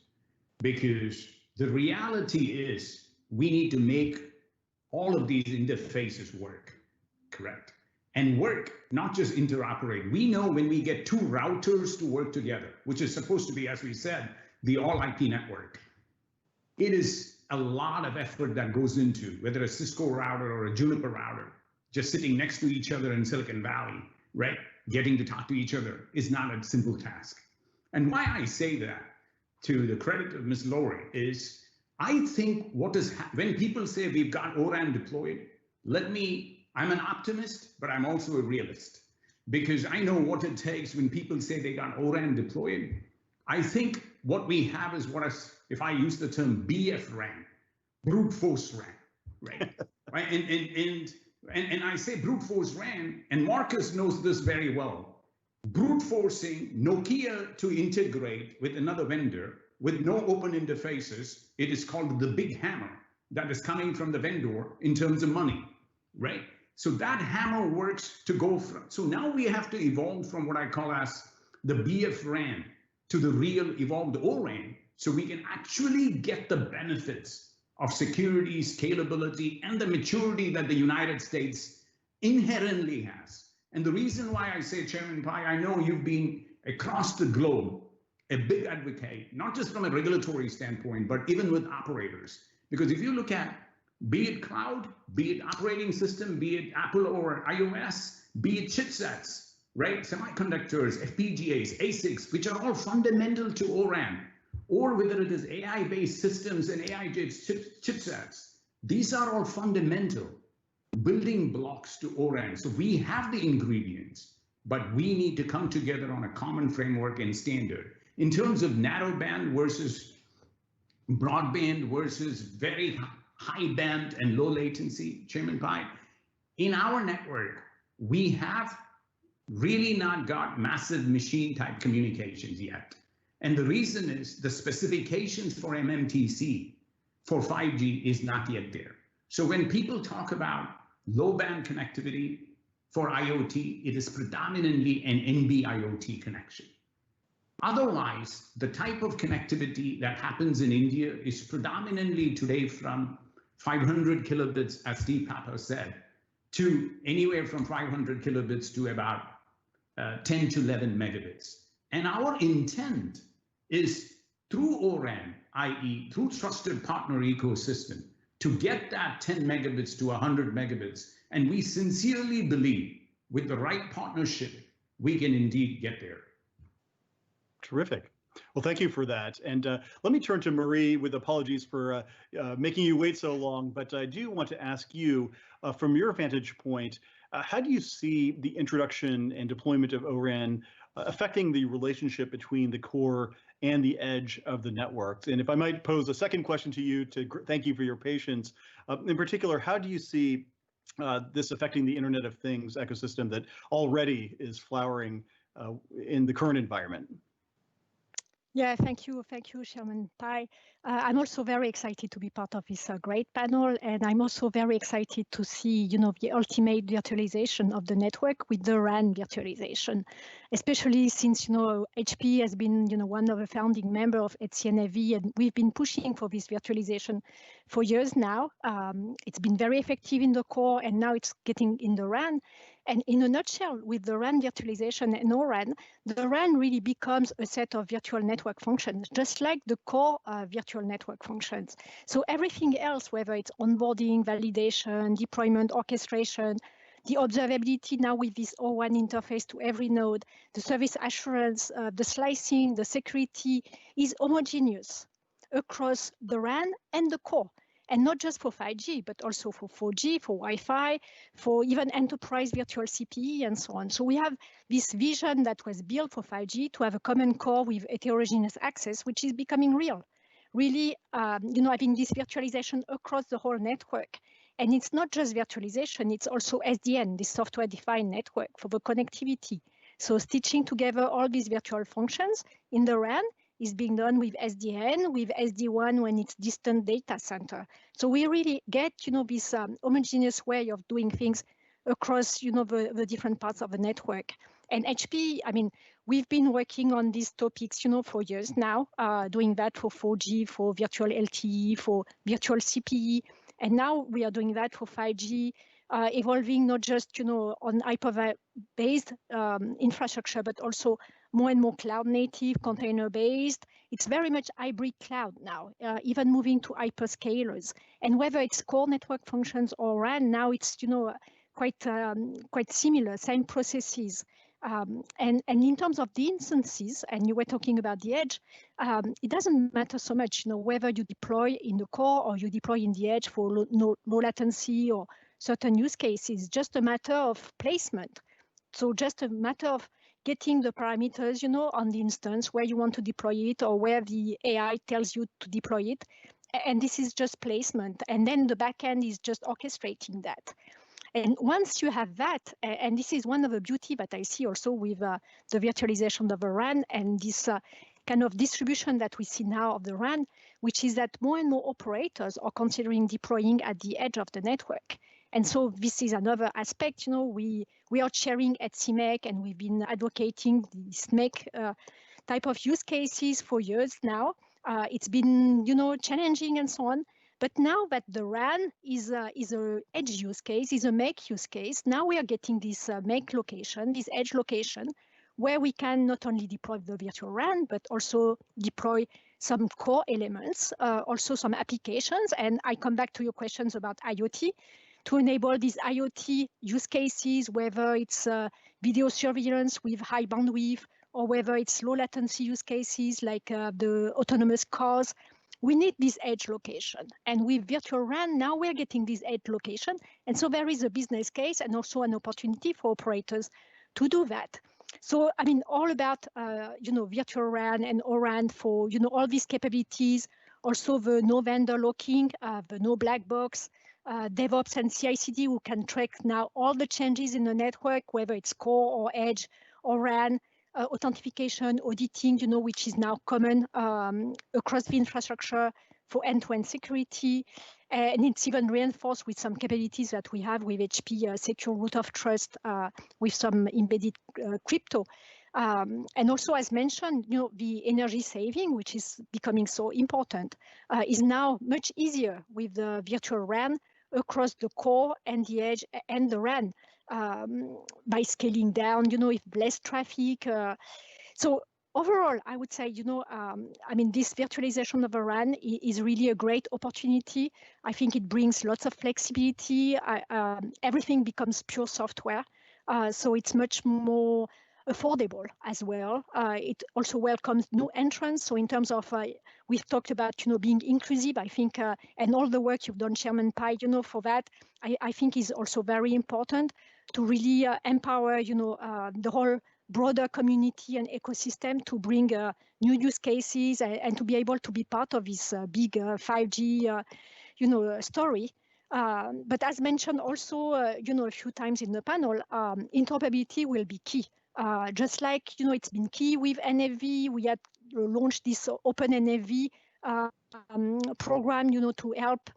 because the reality is we need to make all of these interfaces work, correct? And work, not just interoperate. We know when we get two routers to work together, which is supposed to be, as we said, the all IP network, it is a lot of effort that goes into whether a Cisco router or a Juniper router, just sitting next to each other in Silicon Valley, right? Getting to talk to each other is not a simple task. And why I say that, to the credit of Ms. Lori, is I think when people say we've got ORAN deployed, I'm an optimist, but I'm also a realist, because I know what it takes when people say they got ORAN deployed. I think what we have is if I use the term BF-RAN, brute force RAN, right? Right? And I say brute force RAN, and Marcus knows this very well. Brute forcing Nokia to integrate with another vendor with no open interfaces, it is called the big hammer that is coming from the vendor in terms of money, right? So that hammer works to go from. So now we have to evolve from what I call as the BF-RAN to the real evolved ORAN, so we can actually get the benefits of security, scalability, and the maturity that the United States inherently has. And the reason why I say, Chairman Pai, I know you've been across the globe a big advocate, not just from a regulatory standpoint, but even with operators. Because if you look at, be it cloud, be it operating system, be it Apple or iOS, be it chipsets, right? Semiconductors, FPGAs, ASICs, which are all fundamental to ORAN, or whether it is AI-based systems and AI-based chipsets, these are all fundamental building blocks to ORAN. So we have the ingredients, but we need to come together on a common framework and standard. In terms of narrowband versus broadband versus very high band and low latency, Chairman Pai, in our network, we have really not got massive machine type communications yet. And the reason is the specifications for MMTC for 5G is not yet there. So when people talk about low band connectivity for IoT, it is predominantly an NB-IoT connection. Otherwise, the type of connectivity that happens in India is predominantly today from 500 kilobits, as Steve Papa said, to anywhere from 500 kilobits to about 10 to 11 megabits. And our intent is through ORAN, i.e. through trusted partner ecosystem, to get that 10 megabits to 100 megabits. And we sincerely believe with the right partnership, we can indeed get there. Terrific. Well, thank you for that. And let me turn to Marie with apologies for making you wait so long, but I do want to ask you, from your vantage point, how do you see the introduction and deployment of ORAN affecting the relationship between the core and the edge of the networks? And if I might pose a second question to you to thank you for your patience, in particular, how do you see this affecting the Internet of Things ecosystem that already is flowering in the current environment? Yeah, thank you, Chairman Pai. I'm also very excited to be part of this great panel, and I'm also very excited to see, the ultimate virtualization of the network with the RAN virtualization, especially since, HP has been, one of the founding members of HCNAV, and we've been pushing for this virtualization for years now. It's been very effective in the core, and now it's getting in the RAN. And in a nutshell, with the RAN virtualization and ORAN, the RAN really becomes a set of virtual network functions, just like the core virtual network functions. So everything else, whether it's onboarding, validation, deployment, orchestration, the observability now with this O1 interface to every node, the service assurance, the slicing, the security is homogeneous across the RAN and the core. And not just for 5G, but also for 4G, for Wi-Fi, for even enterprise virtual CPE and so on. So we have this vision that was built for 5G to have a common core with heterogeneous access, which is becoming real. Really, having this virtualization across the whole network. And it's not just virtualization, it's also SDN, this software-defined network for the connectivity. So stitching together all these virtual functions in the RAN is being done with SDN, with SD-WAN when it's distant data center. So we really get, this homogeneous way of doing things across, the different parts of the network. And HP, we've been working on these topics, for years now, doing that for 4G, for virtual LTE, for virtual CPE. And now we are doing that for 5G, evolving not just, on hyper-based infrastructure, but also more and more cloud native, container based. It's very much hybrid cloud now, even moving to hyperscalers. And whether it's core network functions or RAN, now it's quite similar, same processes. And in terms of the instances, and you were talking about the edge, it doesn't matter so much, whether you deploy in the core or you deploy in the edge for low latency or certain use cases. Just a matter of placement. So just a matter of getting the parameters, on the instance where you want to deploy it or where the AI tells you to deploy it. And this is just placement. And then the backend is just orchestrating that. And once you have that, and this is one of the beauty that I see also with the virtualization of the RAN and this kind of distribution that we see now of the RAN, which is that more and more operators are considering deploying at the edge of the network. And so this is another aspect, we are sharing at CMEC, and we've been advocating this SMEC type of use cases for years now. It's been, challenging and so on. But now that the RAN is a edge use case, is a make use case, now we are getting this make location, this edge location, where we can not only deploy the virtual RAN, but also deploy some core elements, also some applications. And I come back to your questions about IoT. To enable these IoT use cases, whether it's video surveillance with high bandwidth, or whether it's low latency use cases like the autonomous cars, we need this edge location. And with virtual RAN, now we're getting this edge location. And so there is a business case and also an opportunity for operators to do that. So, all about, virtual RAN and ORAN for, all these capabilities, also the no vendor locking, the no black box, DevOps and CI/CD who can track now all the changes in the network, whether it's core or edge or RAN, authentication, auditing, which is now common across the infrastructure for end-to-end security. And it's even reinforced with some capabilities that we have with HP Secure Root of Trust with some embedded crypto. And also, as mentioned, the energy saving, which is becoming so important, is now much easier with the virtual RAN across the core and the edge and the RAN by scaling down, if less traffic. So overall, I would say, this virtualization of a RAN is really a great opportunity. I think it brings lots of flexibility. Everything becomes pure software. So it's much more affordable as well. It also welcomes new entrants. So in terms of, we've talked about, being inclusive, I think, and all the work you've done, Chairman Pai, for that, I think is also very important to really empower, the whole broader community and ecosystem to bring new use cases and to be able to be part of this big 5G, story. But as mentioned also, a few times in the panel, interoperability will be key Just like, it's been key with NFV, we had launched this Open NFV program, to help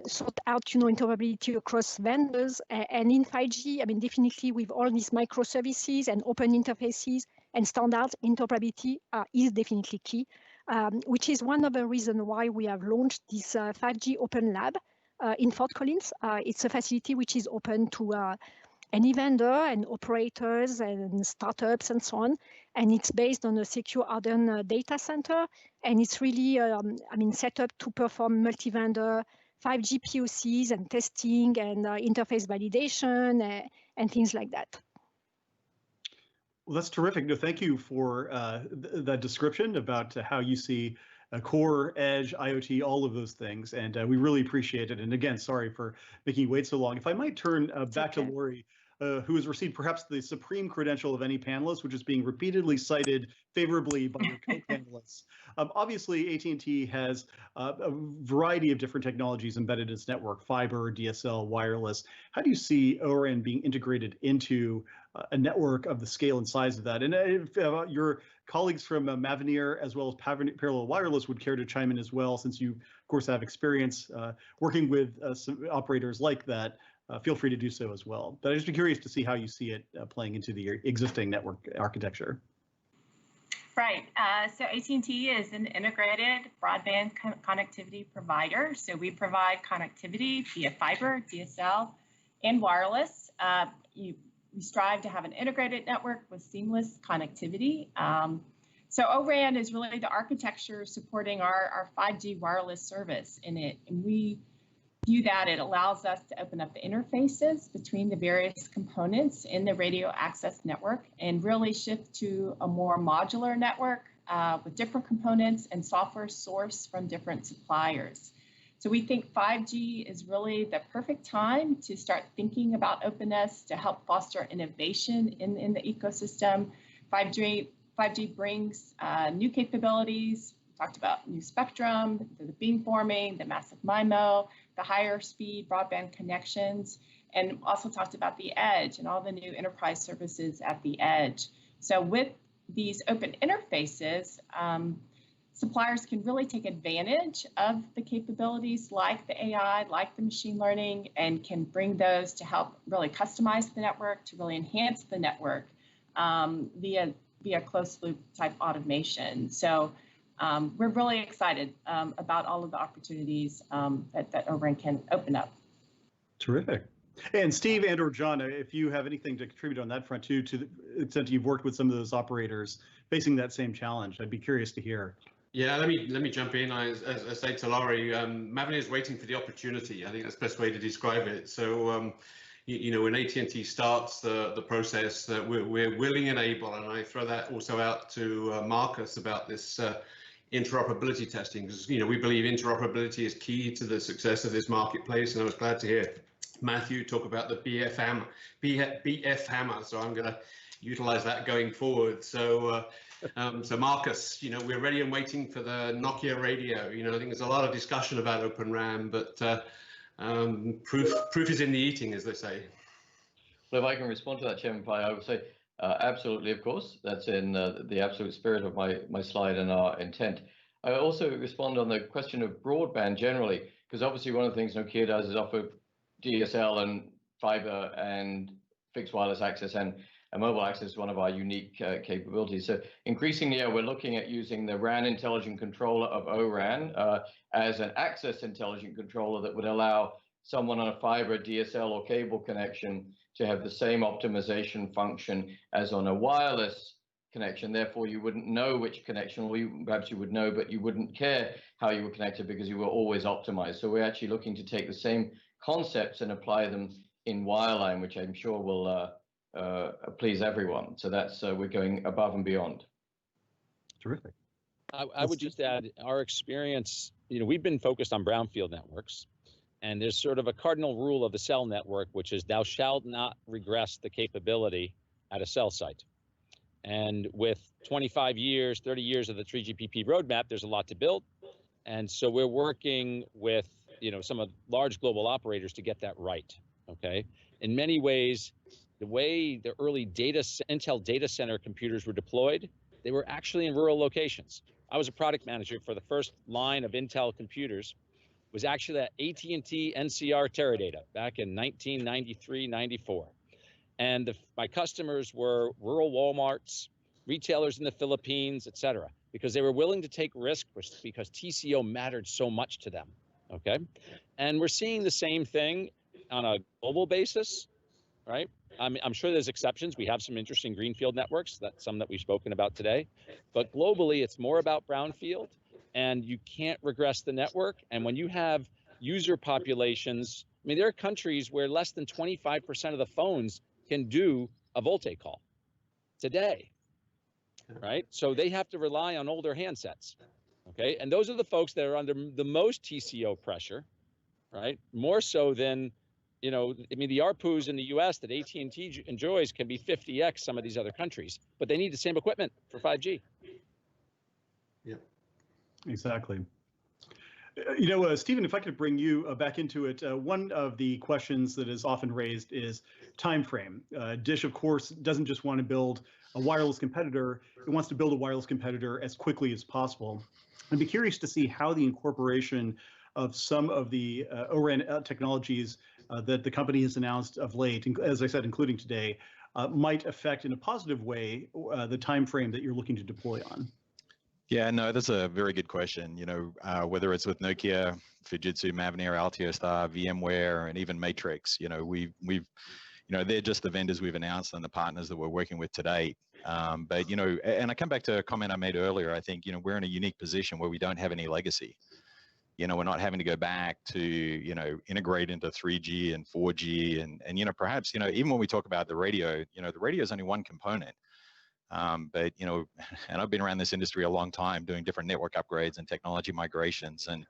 sort out, interoperability across vendors. And in 5G, definitely with all these microservices and open interfaces and standards, interoperability is definitely key, which is one of the reasons why we have launched this 5G Open Lab in Fort Collins. It's a facility which is open to any vendor and operators and startups and so on. And it's based on a secure hardened data center. And it's really, set up to perform multi-vendor 5G POCs and testing and interface validation and things like that. Well, that's terrific. No, thank you for that description about how you see core, edge, IoT, all of those things. And we really appreciate it. And again, sorry for making you wait so long. If I might turn back to Lori, who has received perhaps the supreme credential of any panelist, which is being repeatedly cited favorably by your co-panelists. Obviously, AT&T has a variety of different technologies embedded in its network, fiber, DSL, wireless. How do you see O-RAN being integrated into a network of the scale and size of that? And if your colleagues from Mavenir as well as Parallel Wireless would care to chime in as well, since you, of course, have experience working with some operators like that, feel free to do so as well. But I'd just be curious to see how you see it playing into the existing network architecture. Right. So AT&T is an integrated broadband connectivity provider. So we provide connectivity via fiber, DSL, and wireless. We strive to have an integrated network with seamless connectivity. So O-RAN is really the architecture supporting our 5G wireless service in it. And we view that it allows us to open up the interfaces between the various components in the radio access network and really shift to a more modular network with different components and software sourced from different suppliers. So we think 5G is really the perfect time to start thinking about openness to help foster innovation in the ecosystem. 5G brings new capabilities. We talked about new spectrum, the beamforming, the massive MIMO, the higher speed broadband connections, and also talked about the edge and all the new enterprise services at the edge. So with these open interfaces, suppliers can really take advantage of the capabilities like the AI, like the machine learning, and can bring those to help really customize the network, to really enhance the network via closed loop type automation. So we're really excited about all of the opportunities that O-RAN can open up. Terrific. And Steve and or John, if you have anything to contribute on that front too, to the extent you've worked with some of those operators facing that same challenge, I'd be curious to hear. Yeah, let me jump in. As I say to Laurie, Mavenir is waiting for the opportunity. I think that's the best way to describe it. So, when AT&T starts the process, we're willing and able, and I throw that also out to Marcus about this interoperability testing, because we believe interoperability is key to the success of this marketplace, and I was glad to hear Matthew talk about the BF hammer. So I'm going to utilize that going forward. So so Marcus, we're ready and waiting for the Nokia radio. I think there's a lot of discussion about Open RAN, but proof is in the eating, as they say. Well, if I can respond to that, Chairman Pai, I would say absolutely, of course. That's in the absolute spirit of my slide and our intent. I also respond on the question of broadband generally, because obviously one of the things Nokia does is offer DSL and fiber and fixed wireless access, and mobile access is one of our unique capabilities. So increasingly, we're looking at using the RAN intelligent controller of O-RAN as an access intelligent controller that would allow someone on a fiber, DSL, or cable connection to have the same optimization function as on a wireless connection. Therefore, you wouldn't know which connection, or perhaps you would know, but you wouldn't care how you were connected because you were always optimized. So we're actually looking to take the same concepts and apply them in wireline, which I'm sure will please everyone. So that's we're going above and beyond. Terrific. I would just add our experience. We've been focused on brownfield networks, and there's sort of a cardinal rule of the cell network, which is thou shalt not regress the capability at a cell site. And with 25 years, 30 years of the 3GPP roadmap, there's a lot to build. And so we're working with some of large global operators to get that right. Okay. In many ways, the way the early Intel data center computers were deployed, they were actually in rural locations. I was a product manager for the first line of Intel computers, was actually at AT&T NCR Teradata back in 1993, 94. And my customers were rural Walmarts, retailers in the Philippines, et cetera, because they were willing to take risk because TCO mattered so much to them, okay? And we're seeing the same thing on a global basis, right? I'm sure there's exceptions. We have some interesting greenfield networks, some that we've spoken about today, but globally it's more about brownfield, and you can't regress the network. And when you have user populations, I mean, there are countries where less than 25% of the phones can do a VoLTE call today, right? So they have to rely on older handsets, okay? And those are the folks that are under the most TCO pressure, right? More so than, you know, I mean, the ARPUs in the US that AT&T enjoys can be 50x some of these other countries, but they need the same equipment for 5G. Yeah, exactly. You know, Stephen, if I could bring you back into it, one of the questions that is often raised is time frame. Dish, of course, doesn't just want to build a wireless competitor, it wants to build a wireless competitor as quickly as possible. I'd be curious to see how the incorporation of some of the O-RAN technologies that the company has announced of late, as I said, including today, might affect in a positive way the time frame that you're looking to deploy on. Yeah, no, that's a very good question. You know, whether it's with Nokia, Fujitsu, Mavenir, Altiostar, VMware, and even Matrix, you know, we've, you know, they're just the vendors we've announced and the partners that we're working with today. But, you know, and I come back to a comment I made earlier. I think, you know, we're in a unique position where we don't have any legacy. You know, we're not having to go back to, you know, integrate into 3G and 4G and, you know, perhaps, you know, even when we talk about the radio, you know, the radio is only one component. But, you know, and I've been around this industry a long time doing different network upgrades and technology migrations. And,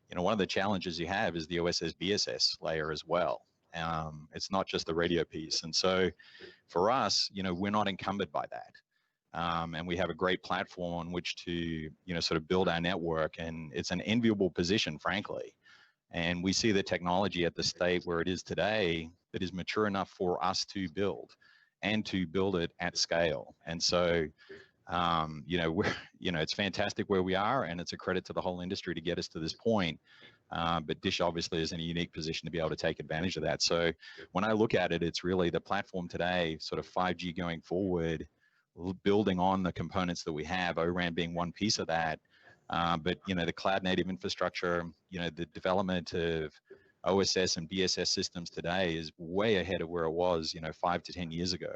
you know, one of the challenges you have is the OSS BSS layer as well. It's not just the radio piece. And so for us, you know, we're not encumbered by that. And we have a great platform on which to, you know, sort of build our network. And it's an enviable position, frankly. And we see the technology at the state where it is today that is mature enough for us to build and to build it at scale. And so, you know, it's fantastic where we are, and it's a credit to the whole industry to get us to this point. But Dish obviously is in a unique position to be able to take advantage of that. So when I look at it, it's really the platform today, sort of 5G going forward, building on the components that we have, O-RAN being one piece of that. But, you know, the cloud native infrastructure, you know, the development of OSS and BSS systems today is way ahead of where it was, you know, 5 to 10 years ago.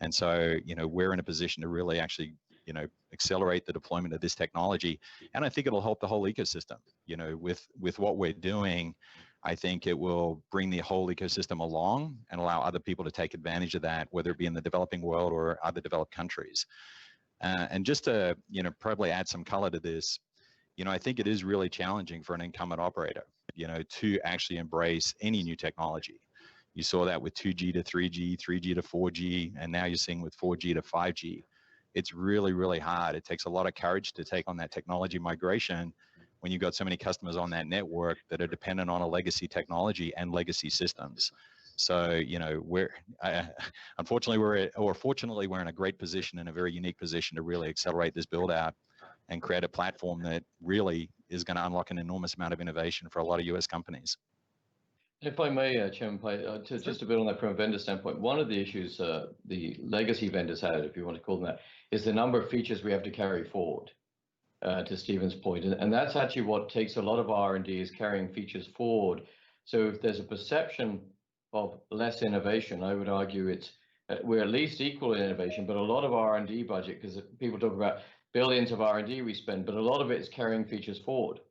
And so, you know, we're in a position to really actually, you know, accelerate the deployment of this technology. And I think it'll help the whole ecosystem, you know, with what we're doing. I think it will bring the whole ecosystem along and allow other people to take advantage of that, whether it be in the developing world or other developed countries. And just to, you know, probably add some color to this, you know, I think it is really challenging for an incumbent operator, you know, to actually embrace any new technology. You saw that with 2G to 3G, 3G to 4G, and now you're seeing with 4G to 5G. It's really, really hard. It takes a lot of courage to take on that technology migration when you've got so many customers on that network that are dependent on a legacy technology and legacy systems. So, you know, fortunately, we're in a great position, in a very unique position to really accelerate this build out and create a platform that really is going to unlock an enormous amount of innovation for a lot of US companies. If I may, Chairman, just to build on that from a vendor standpoint, one of the issues the legacy vendors had, if you want to call them that, is the number of features we have to carry forward, to Stephen's point. And that's actually what takes a lot of R&D, is carrying features forward. So if there's a perception of less innovation, I would argue we're at least equal in innovation, but a lot of R&D budget, because people talk about billions of R&D we spend, but a lot of it is carrying features forward.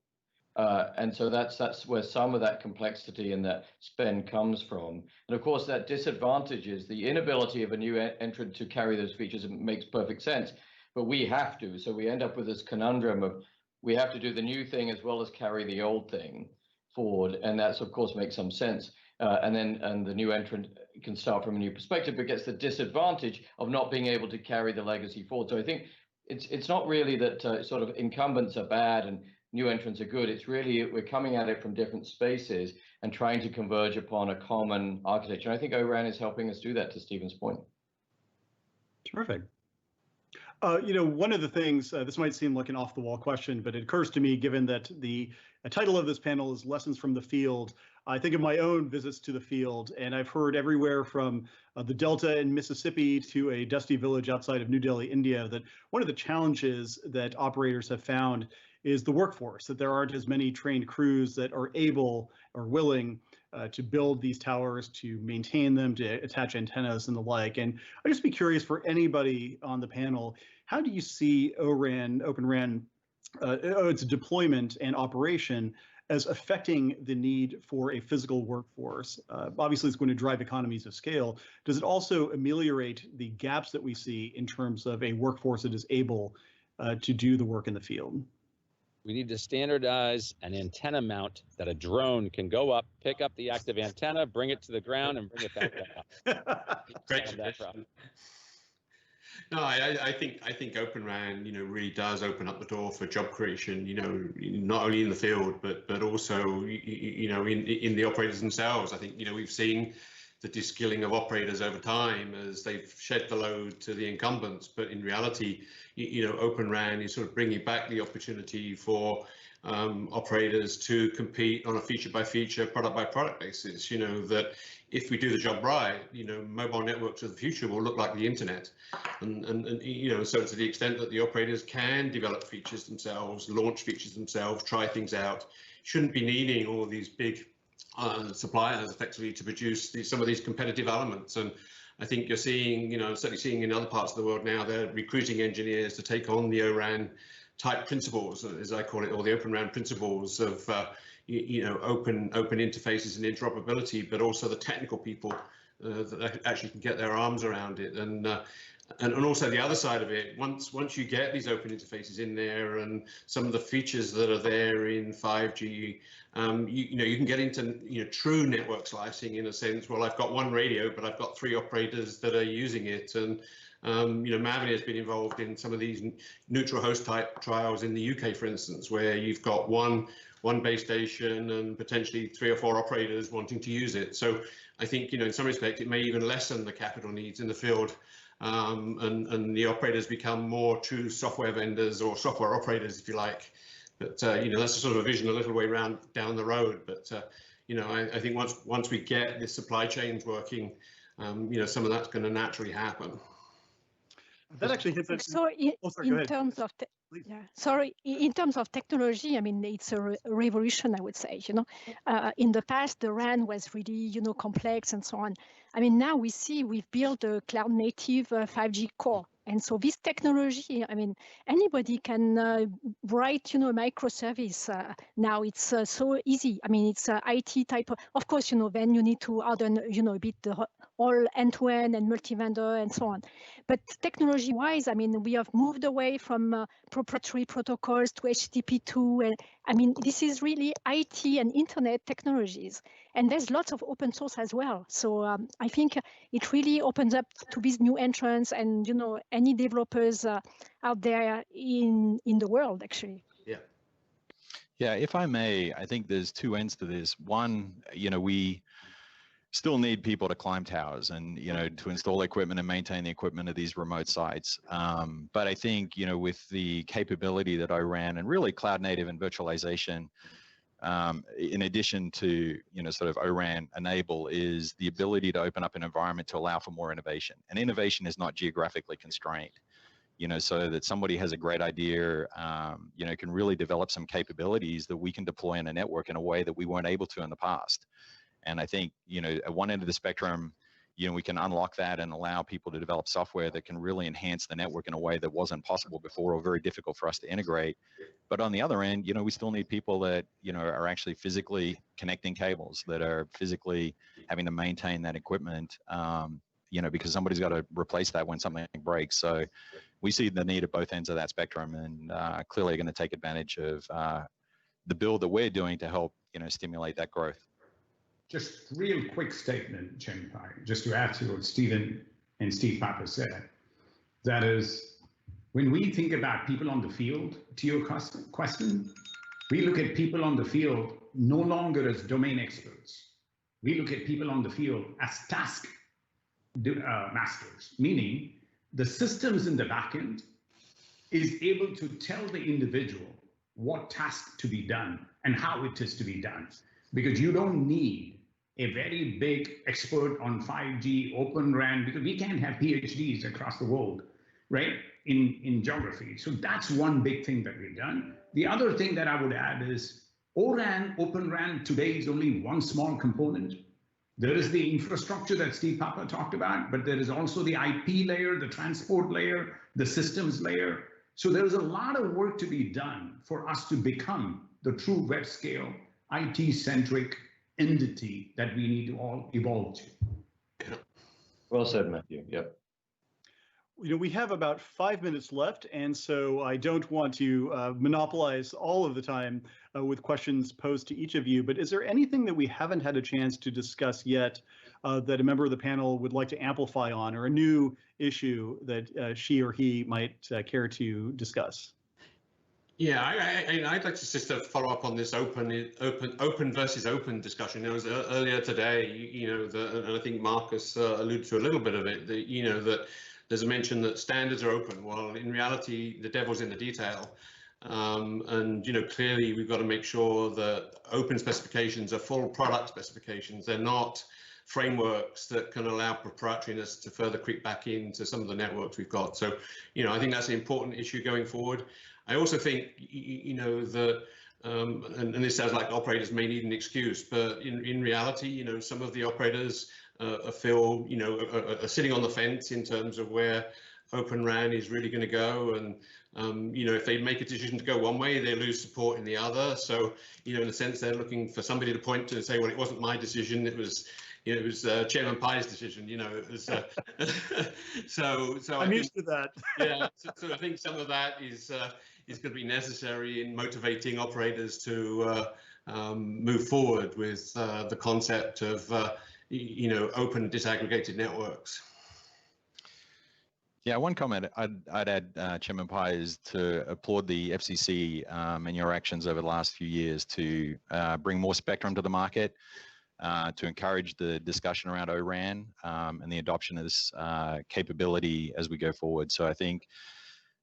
And so that's where some of that complexity and that spend comes from. And of course, that disadvantage is the inability of a new entrant to carry those features. It makes perfect sense, but we have to. So we end up with this conundrum of we have to do the new thing as well as carry the old thing forward. And that's, of course, makes some sense. And the new entrant can start from a new perspective, but gets the disadvantage of not being able to carry the legacy forward. So I think it's not really that sort of incumbents are bad and new entrants are good. It's really, we're coming at it from different spaces and trying to converge upon a common architecture. And I think ORAN is helping us do that, to Stephen's point. Terrific. One of the things, this might seem like an off-the-wall question, but it occurs to me, given that the title of this panel is Lessons from the Field, I think of my own visits to the field, and I've heard everywhere from the Delta in Mississippi to a dusty village outside of New Delhi, India, that one of the challenges that operators have found is the workforce, that there aren't as many trained crews that are able or willing to build these towers, to maintain them, to attach antennas and the like. And I'd just be curious for anybody on the panel, how do you see Openran, its deployment and operation as affecting the need for a physical workforce? Obviously, it's going to drive economies of scale. Does it also ameliorate the gaps that we see in terms of a workforce that is able to do the work in the field? We need to standardize an antenna mount that a drone can go up, pick up the active antenna, bring it to the ground, and bring it back down. Great suggestion. No, I think Openran, really does open up the door for job creation. Not only in the field, but also, in the operators themselves. I think we've seen the de-skilling of operators over time as they've shed the load to the incumbents. But in reality, Openran is sort of bringing back the opportunity for operators to compete on a feature by feature, product by product basis. That if we do the job right, mobile networks of the future will look like the internet. And so to the extent that the operators can develop features themselves, launch features themselves, try things out, shouldn't be needing all these big suppliers effectively to produce some of these competitive elements. And I think you're seeing, certainly seeing in other parts of the world now, they're recruiting engineers to take on the ORAN type principles, as I call it, or the Openran principles of, open interfaces and interoperability, but also the technical people that actually can get their arms around it. And also the other side of it, once you get these open interfaces in there and some of the features that are there in 5G, you can get into true network slicing in a sense. Well, I've got one radio, but I've got 3 operators that are using it, and Mavini has been involved in some of these neutral host type trials in the UK, for instance, where you've got one base station and potentially 3 or 4 operators wanting to use it. So I think in some respect it may even lessen the capital needs in the field. And the operators become more true software vendors or software operators, if you like. But that's a sort of a vision a little way down the road. But I think once we get the supply chains working, some of that's going to naturally happen. That actually hits it. So in terms of in terms of technology, I mean, it's a revolution, I would say. In the past, the RAN was really complex and so on. I mean, now we've built a cloud native 5G core. And so this technology, I mean, anybody can write, a microservice. Now it's so easy. I mean, it's IT type of course, then you need to add a bit the all end-to-end and multi-vendor and so on. But technology-wise, I mean, we have moved away from proprietary protocols to HTTP2. And I mean, this is really IT and internet technologies. And there's lots of open source as well. So I think it really opens up to these new entrants and, any developers out there in the world, actually. Yeah, if I may, I think there's 2 ends to this. One, we still need people to climb towers and, to install equipment and maintain the equipment of these remote sites. But I think, with the capability that ORAN and really cloud native and virtualization, in addition to, sort of ORAN enable, is the ability to open up an environment to allow for more innovation. And innovation is not geographically constrained, so that somebody has a great idea, can really develop some capabilities that we can deploy in a network in a way that we weren't able to in the past. And I think, at one end of the spectrum, we can unlock that and allow people to develop software that can really enhance the network in a way that wasn't possible before or very difficult for us to integrate. But on the other end, we still need people that, are actually physically connecting cables, that are physically having to maintain that equipment, because somebody's got to replace that when something breaks. So we see the need at both ends of that spectrum, and clearly going to take advantage of the build that we're doing to help, stimulate that growth. Just real quick statement, Chairman Pai, just to add to what Stephen and Steve Piper said. That is, when we think about people on the field, to your question, We look at people on the field no longer as domain experts. We look at people on the field as task masters, meaning the systems in the backend is able to tell the individual what task to be done and how it is to be done. Because you don't need a very big expert on 5G, Openran, because we can't have PhDs across the world, right, in geography. So that's one big thing that we've done. The other thing that I would add is ORAN, Openran today is only one small component. There is the infrastructure that Steve Papa talked about, but there is also the IP layer, the transport layer, the systems layer. So there's a lot of work to be done for us to become the true web scale, IT-centric entity that we need to all evolve to. Well said, Matthew. Yep. You know, we have about 5 minutes left, and so I don't want to monopolize all of the time with questions posed to each of you, but is there anything that we haven't had a chance to discuss yet that a member of the panel would like to amplify on, or a new issue that she or he might care to discuss? Yeah, I'd like to just follow up on this open versus open discussion. It was earlier today, and I think Marcus alluded to a little bit of it, that there's a mention that standards are open. Well, in reality, the devil's in the detail. And clearly we've got to make sure that open specifications are full product specifications. They're not frameworks that can allow proprietariness to further creep back into some of the networks we've got. So, I think that's an important issue going forward. I also think, that, and this sounds like operators may need an excuse, but in reality, some of the operators feel, are sitting on the fence in terms of where Openran is really going to go. And, if they make a decision to go one way, they lose support in the other. So, in a sense, they're looking for somebody to point to and say, well, it wasn't my decision. It was Chairman Pai's decision. It was. So I'm used to that. Yeah. So I think some of that is going to be necessary in motivating operators to move forward with the concept of open disaggregated networks. Yeah, one comment I'd add, Chairman Pai, is to applaud the FCC and your actions over the last few years to bring more spectrum to the market, to encourage the discussion around ORAN and the adoption of this capability as we go forward. So I think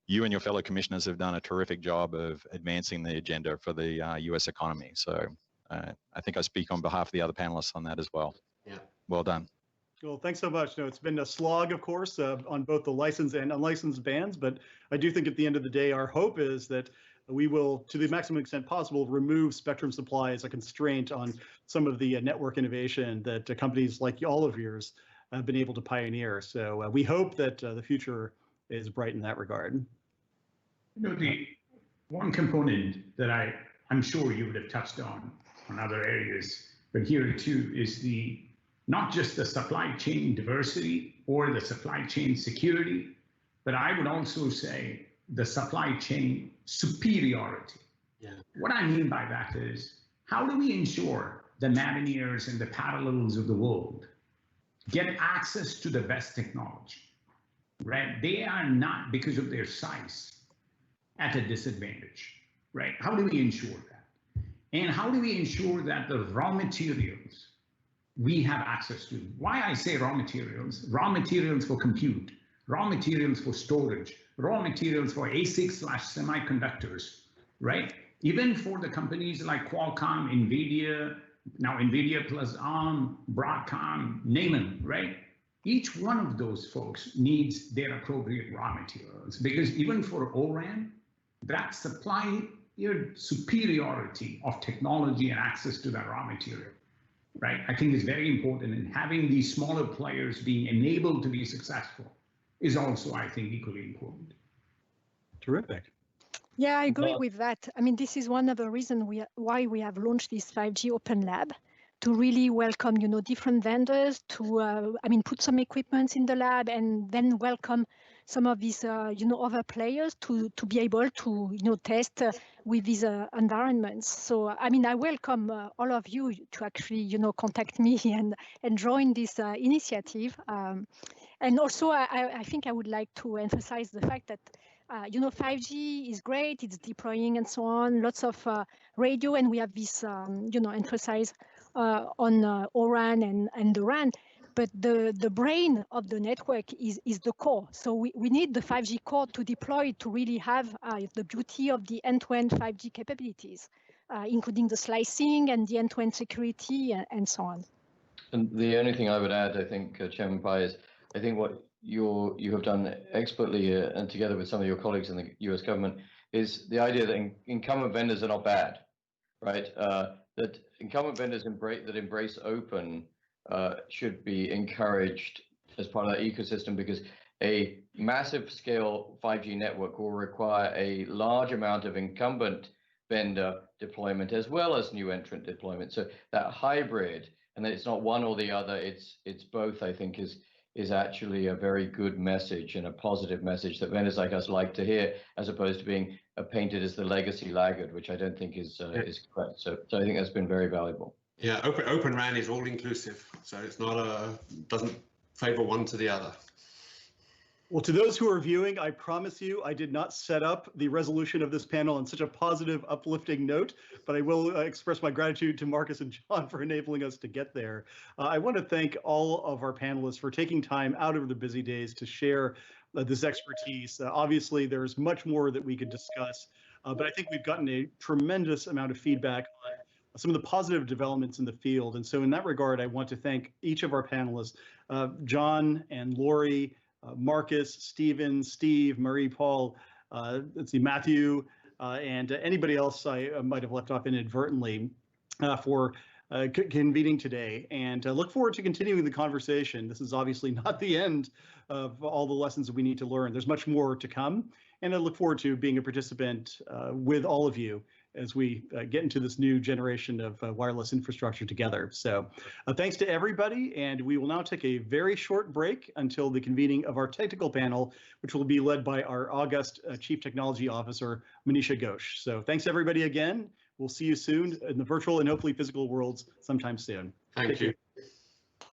you and your fellow commissioners have done a terrific job of advancing the agenda for the US economy. So I think I speak on behalf of the other panelists on that as well. Yeah. Well done. Well, thanks so much. No, it's been a slog, of course, on both the licensed and unlicensed bands, but I do think at the end of the day, our hope is that we will, to the maximum extent possible, remove spectrum supply as a constraint on some of the network innovation that companies like all of yours have been able to pioneer. So we hope that the future is bright in that regard. The one component that I'm sure you would have touched on other areas, but here too is not just the supply chain diversity or the supply chain security, but I would also say the supply chain superiority. Yeah. What I mean by that is, how do we ensure the Mavenairs and the Parallels of the world get access to the best technology, right? They are not, because of their size, at a disadvantage, right? How do we ensure that? And how do we ensure that the raw materials we have access to? Why I say raw materials for compute, raw materials for storage, raw materials for ASIC/semiconductors, right? Even for the companies like Qualcomm, NVIDIA, now NVIDIA plus ARM, Broadcom, name them, right? Each one of those folks needs their appropriate raw materials, because even for ORAN, that supply superiority of technology and access to that raw material, right, I think is very important. And having these smaller players being enabled to be successful is also, I think, equally important. Terrific. Yeah, I agree with that. I mean, this is one of the reasons why we have launched this 5G Open Lab, to really welcome, different vendors to, put some equipment in the lab and then welcome some of these, other players to be able to, test with these environments. So, I welcome all of you to actually, contact me and join this initiative. And also, I think I would like to emphasize the fact that 5G is great, it's deploying and so on, lots of radio, and we have this, emphasis on O-RAN and the RAN. But the brain of the network is the core. So we need the 5G core to deploy to really have the beauty of the end-to-end 5G capabilities, including the slicing and the end-to-end security and so on. And the only thing I would add, I think, Chairman Pai, is I think what you have done expertly and together with some of your colleagues in the US government is the idea that incumbent vendors are not bad, right? That incumbent vendors that embrace open should be encouraged as part of that ecosystem, because a massive scale 5G network will require a large amount of incumbent vendor deployment as well as new entrant deployment. So that hybrid, and that it's not one or the other, it's both, I think is actually a very good message and a positive message that vendors like us like to hear, as opposed to being painted as the legacy laggard, which I don't think is correct. So I think that's been very valuable. Yeah, Openran is all inclusive, so it's not doesn't favor one to the other. Well, to those who are viewing, I promise you, I did not set up the resolution of this panel on such a positive, uplifting note, but I will express my gratitude to Marcus and John for enabling us to get there. I want to thank all of our panelists for taking time out of their busy days to share this expertise. Obviously, there's much more that we could discuss, but I think we've gotten a tremendous amount of feedback on some of the positive developments in the field. And so in that regard, I want to thank each of our panelists, John and Lori, Marcus, Stephen, Steve, Marie, Paul, let's see, Matthew, and anybody else I might have left off inadvertently for convening today. And look forward to continuing the conversation. This is obviously not the end of all the lessons that we need to learn. There's much more to come. And I look forward to being a participant with all of you as we get into this new generation of wireless infrastructure together. So thanks to everybody, and we will now take a very short break until the convening of our technical panel, which will be led by our August Chief Technology Officer, Manisha Ghosh. So thanks everybody again. We'll see you soon in the virtual and hopefully physical worlds sometime soon. Thank you.